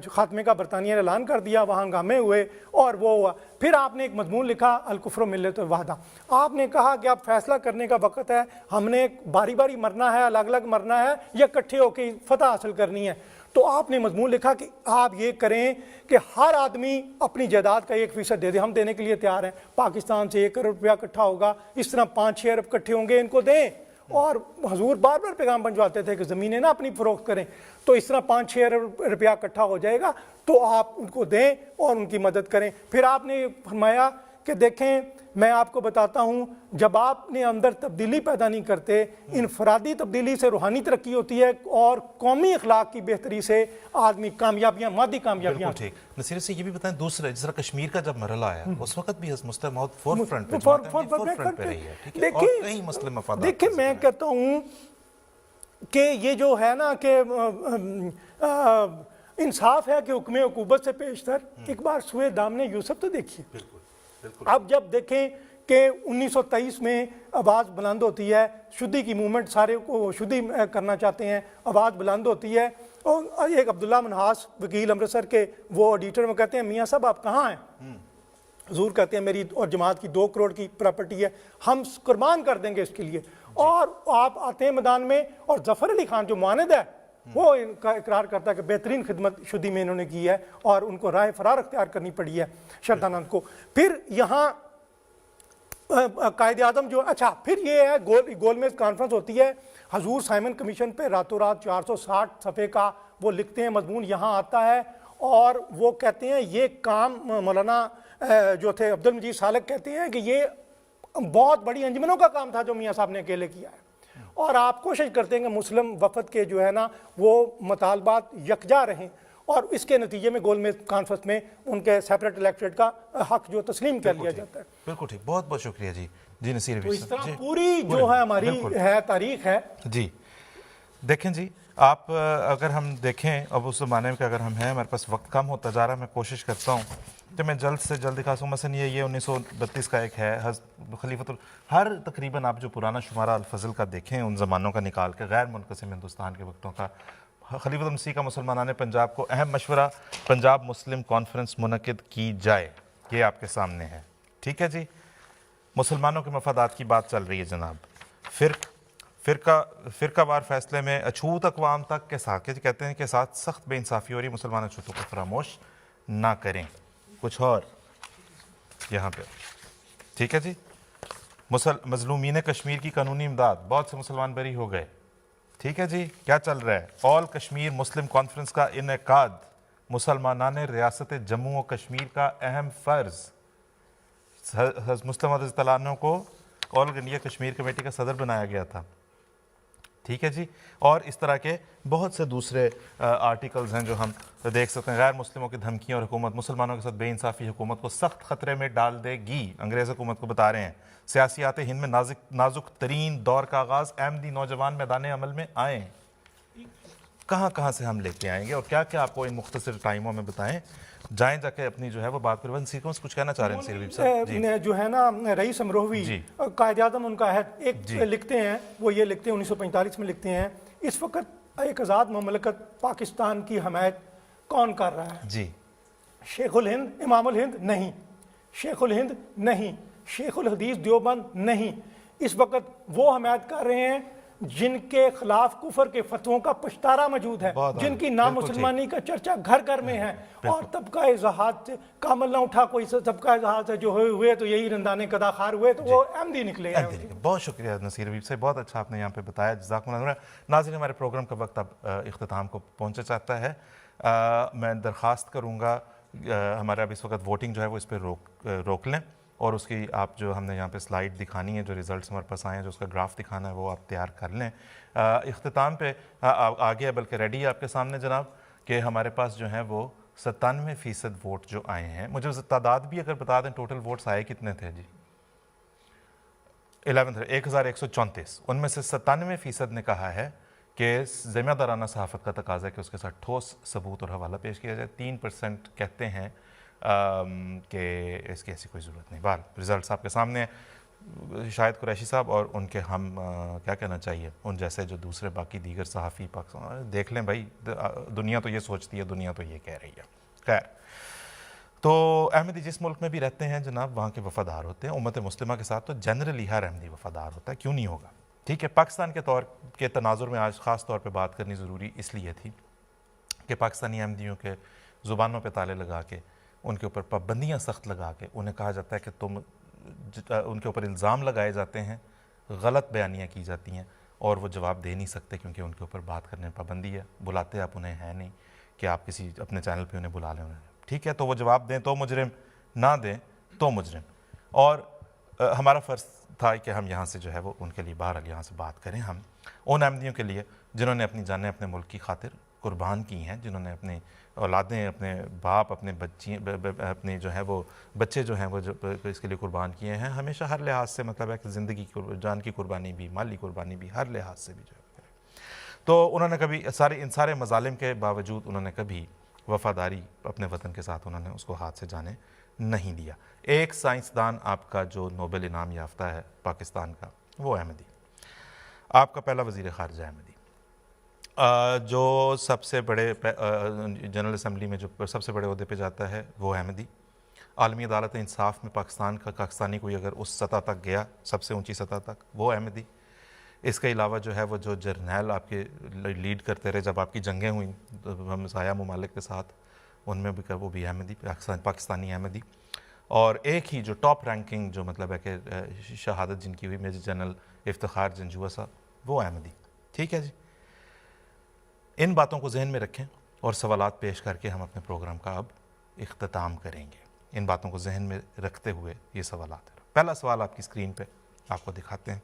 خاتمے کا برطانیہ نے اعلان کر دیا، وہاں ہنگامے ہوئے اور وہ ہوا۔ پھر آپ نے ایک مضمون لکھا الکفر ملت وحدہ، آپ نے کہا کہ اب فیصلہ کرنے کا وقت ہے، ہم نے باری باری مرنا ہے، الگ الگ مرنا ہے یا اکٹھے ہو کے فتح حاصل کرنی ہے۔ تو آپ نے مضمون لکھا کہ آپ یہ کریں کہ ہر آدمی اپنی جائیداد کا 1% دے دے، ہم دینے کے لیے تیار ہیں، پاکستان سے 1 کروڑ روپیہ اکٹھا ہوگا، اس طرح 5-6 ارب اکٹھے ہوں گے، ان کو دیں۔ اور حضور بار بار پیغام پہنچواتے تھے کہ زمینیں نہ اپنی فروخت کریں، تو اس طرح 5-6 ارب روپیہ اکٹھا ہو جائے گا تو آپ ان کو دیں اور ان کی مدد کریں۔ پھر آپ نے فرمایا کہ دیکھیں میں آپ کو بتاتا ہوں، جب آپ نے اندر تبدیلی پیدا نہیں کرتے، انفرادی تبدیلی سے روحانی ترقی ہوتی ہے اور قومی اخلاق کی بہتری سے آدمی کامیابیاں، مادی کامیابیاں۔ ٹھیک نصیر سے یہ بھی بتائیں دوسرا، جس طرح کشمیر کا جب مرحلہ آیا اس وقت بھی مسلم موعود فور فرنٹ پہ رہی ہے، اور کئی مسلم مفادات۔ دیکھیں میں کہتا ہوں کہ یہ جو ہے نا کہ انصاف ہے کہ حکم عقوبت سے پیشتر، ایک بار سوئے دامن یوسف تو دیکھیے۔ اب جب دیکھیں کہ 1923 میں آواز بلند ہوتی ہے، شدی کی موومنٹ، سارے کو شدی کرنا چاہتے ہیں، آواز بلند ہوتی ہے، اور ایک عبداللہ منہاس وکیل امرتسر کے وہ آڈیٹر میں کہتے ہیں میاں صاحب آپ کہاں ہیں؟ حضور کہتے ہیں میری اور جماعت کی 2 کروڑ کی پراپرٹی ہے، ہم قربان کر دیں گے اس کے لیے۔ اور آپ آتے ہیں میدان میں، اور ظفر علی خان جو معاند ہے وہ ان کا اقرار کرتا ہے کہ بہترین خدمت شدی میں انہوں نے کی ہے اور ان کو راہ فرار اختیار کرنی پڑی ہے شردانند کو۔ پھر یہاں قائد اعظم جو اچھا پھر یہ ہے گول میز کانفرنس ہوتی ہے، حضور سائمن کمیشن پہ راتوں رات 460 صفحے کا وہ لکھتے ہیں، مضمون یہاں آتا ہے، اور وہ کہتے ہیں یہ کام مولانا جو تھے عبد المجید سالک کہتے ہیں کہ یہ بہت بڑی انجمنوں کا کام تھا جو میاں صاحب نے اکیلے کیا ہے، اور آپ کوشش کرتے ہیں کہ مسلم وفد کے جو ہے نا وہ مطالبات یکجا رہیں، اور اس کے نتیجے میں گول میز کانفرنس میں ان کے سیپریٹ الیکٹریٹ کا حق جو تسلیم کر لیا جاتا ہے۔ بالکل ٹھیک، بہت بہت شکریہ جی نصیر۔ تو اس طرح پوری جو ہے ہماری ہے تاریخ ہے۔ جی دیکھیں جی، آپ اگر ہم دیکھیں اب اس زمانے میں اگر ہم ہیں، ہمارے پاس وقت کم ہوتا جا رہا ہے، میں کوشش کرتا ہوں کہ میں جلد سے جلد دکھا سکوں۔ مثلا یہ 1932 کا ایک ہے خلیفۃ ہر تقریباً آپ جو پرانا شمارہ الفضل کا دیکھیں ان زمانوں کا نکال کے، غیر منقسم ہندوستان کے وقتوں کا، خلیفۃ المسیح کا مسلمانان پنجاب کو اہم مشورہ پنجاب مسلم کانفرنس منعقد کی جائے، یہ آپ کے سامنے ہے، ٹھیک ہے جی۔ مسلمانوں کے مفادات کی بات چل رہی ہے جناب۔ فرقہ وار فیصلے میں اچھوت اقوام تک کے ساتھ کہتے ہیں کہ ساتھ سخت بے انصافی ہو رہی، مسلمان اچھوتوں کو فراموش نہ کریں۔ کچھ اور یہاں پہ ٹھیک ہے جی، مظلومین کشمیر کی قانونی امداد، بہت سے مسلمان بری ہو گئے، ٹھیک ہے جی۔ کیا چل رہا ہے؟ آل کشمیر مسلم کانفرنس کا انعقاد، مسلمانان ریاست جموں و کشمیر کا اہم فرض، مسلم رضی اللہ عنہ کو آل انڈیا کشمیر کمیٹی کا صدر بنایا گیا تھا، ٹھیک ہے جی۔ اور اس طرح کے بہت سے دوسرے آرٹیکلز ہیں جو ہم دیکھ سکتے ہیں۔ غیر مسلموں کی دھمکیاں اور حکومت مسلمانوں کے ساتھ بے انصافی حکومت کو سخت خطرے میں ڈال دے گی، انگریز حکومت کو بتا رہے ہیں۔ سیاسیات ہند میں نازک ترین دور کا آغاز، احمدی نوجوان میدان عمل میں آئیں۔ کہاں سے ہم لے کے آئیں گے اور کیا کیا آپ کو ان مختصر ٹائموں میں بتائیں، جائیں جا کے اپنی جو ہے وہ بات پر نصیر کو کچھ کہنا چاہ رہے ہیں نصیر حبیب صاحب جو ہے نا رئیس امروہوی قائد اعظم ان کا ہے ایک لکھتے ہیں، وہ یہ لکھتے ہیں 1945 میں لکھتے ہیں، اس وقت ایک آزاد مملکت پاکستان کی حمایت کون کر رہا ہے؟ جی شیخ الہند امام الہند نہیں، شیخ الہند نہیں، شیخ الحدیث دیوبند نہیں، اس وقت وہ حمایت کر رہے ہیں جن کے خلاف کفر کے فتووں کا پشتارا موجود ہے، جن کی نامسلمانی کا چرچا گھر گھر میں ہے، اور طبقہ اضاحات سے کامل نہ اٹھا کوئی طبقہ اضاحات سے جو ہوئے تو یہی رندانے قداخار ہوئے تو وہ احمدی نکلے ہیں۔ بہت شکریہ نصیر حبیب سے، بہت اچھا آپ نے یہاں پہ بتایا، جزاکم اللہ خیر۔ ناظرین، ہمارے پروگرام کا وقت اب اختتام کو پہنچا چاہتا ہے۔ میں درخواست کروں گا ہمارا اب اس وقت ووٹنگ جو ہے وہ اس پہ روک لیں، اور اس کی آپ جو ہم نے یہاں پہ سلائیڈ دکھانی ہے، جو ریزلٹس ہمارے پاس آئے ہیں، جو اس کا گراف دکھانا ہے وہ آپ تیار کر لیں۔ اختتام پہ آگے ہے، بلکہ ریڈی ہے آپ کے سامنے جناب، کہ ہمارے پاس جو ہیں وہ 97% ووٹ جو آئے ہیں۔ مجھے تعداد بھی اگر بتا دیں ٹوٹل ووٹس آئے کتنے تھے جی؟ 1134، ان میں سے 97% نے کہا ہے کہ ذمہ دارانہ صحافت کا تقاضا ہے کہ اس کے ساتھ ٹھوس ثبوت اور حوالہ پیش کیا جائے۔ 3% کہتے ہیں کہ اس کی ایسی کوئی ضرورت نہیں۔ بہرحال رزلٹس آپ کے سامنے ہیں۔ شاہد قریشی صاحب اور ان کے ہم کیا کہنا چاہیے ان جیسے جو دوسرے باقی دیگر صحافی پاکستان، دیکھ لیں بھائی، دنیا تو یہ سوچتی ہے، دنیا تو یہ کہہ رہی ہے۔ خیر، تو احمدی جس ملک میں بھی رہتے ہیں جناب، وہاں کے وفادار ہوتے ہیں۔ امت مسلمہ کے ساتھ تو جنرلی ہر احمدی وفادار ہوتا ہے، کیوں نہیں ہوگا؟ ٹھیک ہے، پاکستان کے طور کے تناظر میں آج خاص طور پہ بات کرنی ضروری اس لیے تھی کہ پاکستانی احمدیوں کے زبانوں پہ تالے لگا کے، ان کے اوپر پابندیاں سخت لگا کے، انہیں کہا جاتا ہے کہ تم، ان کے اوپر الزام لگائے جاتے ہیں، غلط بیانیاں کی جاتی ہیں، اور وہ جواب دے نہیں سکتے کیونکہ ان کے اوپر بات کرنے پابندی ہے۔ بلاتے آپ انہیں ہیں نہیں کہ آپ کسی اپنے چینل پہ انہیں بلا لیں، ٹھیک ہے، تو وہ جواب دیں تو مجرم، نہ دیں تو مجرم۔ اور ہمارا فرض تھا کہ ہم یہاں سے جو ہے وہ ان کے لیے بہرحال یہاں سے بات کریں، ہم ان احمدیوں کے لیے جنہوں نے اپنی جانیں اپنے ملک کی خاطر قربان کی ہیں، جنہوں نے اپنی اولادیں، اپنے باپ، اپنے اپنے جو ہے وہ بچے جو ہیں وہ اس کے لیے قربان کیے ہیں، ہمیشہ ہر لحاظ سے، مطلب ہے کہ زندگی جان کی قربانی بھی، مالی قربانی بھی، ہر لحاظ سے بھی جو ہے۔ تو انہوں نے کبھی ان سارے مظالم کے باوجود انہوں نے کبھی وفاداری اپنے وطن کے ساتھ انہوں نے اس کو ہاتھ سے جانے نہیں دیا۔ ایک سائنسدان آپ کا جو نوبل انعام یافتہ ہے پاکستان کا، وہ احمدی، آپ کا پہلا وزیر خارجہ احمدی، جو سب سے بڑے جنرل اسمبلی میں جو سب سے بڑے عہدے پہ جاتا ہے وہ احمدی، عالمی عدالت انصاف میں پاکستانی کوئی اگر اس سطح تک گیا، سب سے اونچی سطح تک، وہ احمدی۔ اس کے علاوہ جو ہے وہ جو جرنیل آپ کے لیڈ کرتے رہے جب آپ کی جنگیں ہوئیں ہمسایہ ممالک کے ساتھ، ان میں بھی وہ بھی احمدی، پاکستانی احمدی۔ اور ایک ہی جو ٹاپ رینکنگ جو مطلب ہے کہ شہادت جن کی ہوئی میجر جنرل افتخار جنجوعہ صاحب، وہ احمدی۔ ٹھیک ہے جی، ان باتوں کو ذہن میں رکھیں اور سوالات پیش کر کے ہم اپنے پروگرام کا اب اختتام کریں گے۔ ان باتوں کو ذہن میں رکھتے ہوئے یہ سوالات ہیں۔ پہلا سوال آپ کی اسکرین پہ آپ کو دکھاتے ہیں۔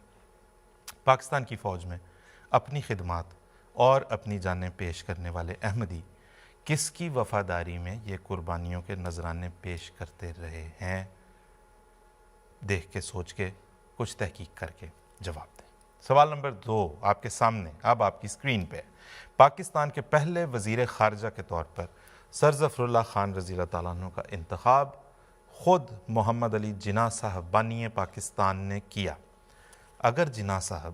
پاکستان کی فوج میں اپنی خدمات اور اپنی جانیں پیش کرنے والے احمدی کس کی وفاداری میں یہ قربانیوں کے نذرانے پیش کرتے رہے ہیں؟ دیکھ کے، سوچ کے، کچھ تحقیق کر کے جواب دیں۔ سوال نمبر 2 آپ کے سامنے اب آپ کی اسکرین پہ۔ پاکستان کے پہلے وزیر خارجہ کے طور پر سر ظفر اللہ خان رضی اللہ تعالیٰ عنہ کا انتخاب خود محمد علی جناح صاحب بانی پاکستان نے کیا۔ اگر جناح صاحب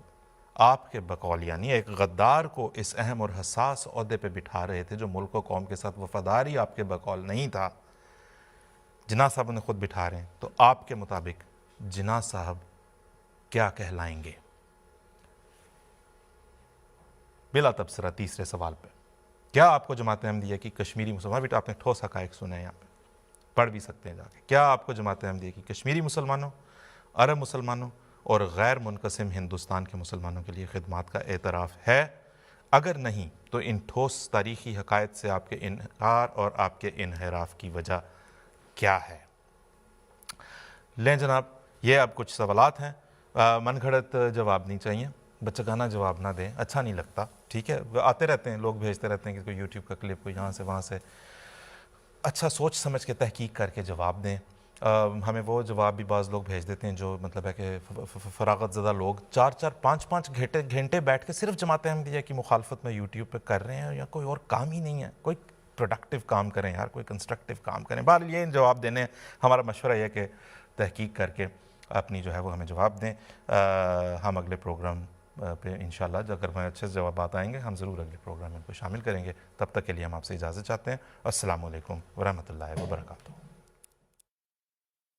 آپ کے بقول یعنی ایک غدار کو اس اہم اور حساس عہدے پہ بٹھا رہے تھے جو ملک و قوم کے ساتھ وفاداری آپ کے بقول نہیں تھا، جناح صاحب نے خود بٹھا رہے ہیں، تو آپ کے مطابق جناح صاحب کیا کہلائیں گے؟ بلا تبصرہ تیسرے سوال پہ، کیا آپ کو جماعت احمدیہ کی کشمیری مسلمان، بیٹا آپ نے ٹھوس حقائق سنے ہیں، یہاں پہ پڑھ بھی سکتے ہیں جا کے، کیا آپ کو جماعت احمدیہ کی کشمیری مسلمانوں، عرب مسلمانوں اور غیر منقسم ہندوستان کے مسلمانوں کے لیے خدمات کا اعتراف ہے؟ اگر نہیں تو ان ٹھوس تاریخی حقائق سے آپ کے انکار اور آپ کے انحراف کی وجہ کیا ہے؟ لیں جناب، یہ اب کچھ سوالات ہیں، من گھڑت جواب نہیں چاہیے، بچگانہ جواب نہ دیں، اچھا نہیں لگتا، ٹھیک ہے؟ آتے رہتے ہیں لوگ، بھیجتے رہتے ہیں کہ کوئی یوٹیوب کا کلپ، کوئی یہاں سے وہاں سے، اچھا سوچ سمجھ کے تحقیق کر کے جواب دیں۔ ہمیں وہ جواب بھی بعض لوگ بھیج دیتے ہیں جو مطلب ہے کہ فراغت زدہ لوگ 4-5 گھنٹے بیٹھ کے صرف جماعت احمدیہ کی مخالفت میں یوٹیوب پہ کر رہے ہیں، یا کوئی اور کام ہی نہیں ہے، کوئی پروڈکٹیو کام کریں یار، کوئی کنسٹرکٹیو کام کریں۔ بہرحال یہ جواب دینے ہمارا مشورہ یہ کہ تحقیق کر کے اپنی جو ہے وہ ہمیں جواب دیں۔ ہم اگلے پروگرام پہ انشاءاللہ اگر ہمیں اچھے جوابات آئیں گے ہم ضرور اگلے پروگرام میں ان کو شامل کریں گے۔ تب تک کے لیے ہم آپ سے اجازت چاہتے ہیں۔ السلام علیکم ورحمۃ اللہ وبرکاتہ۔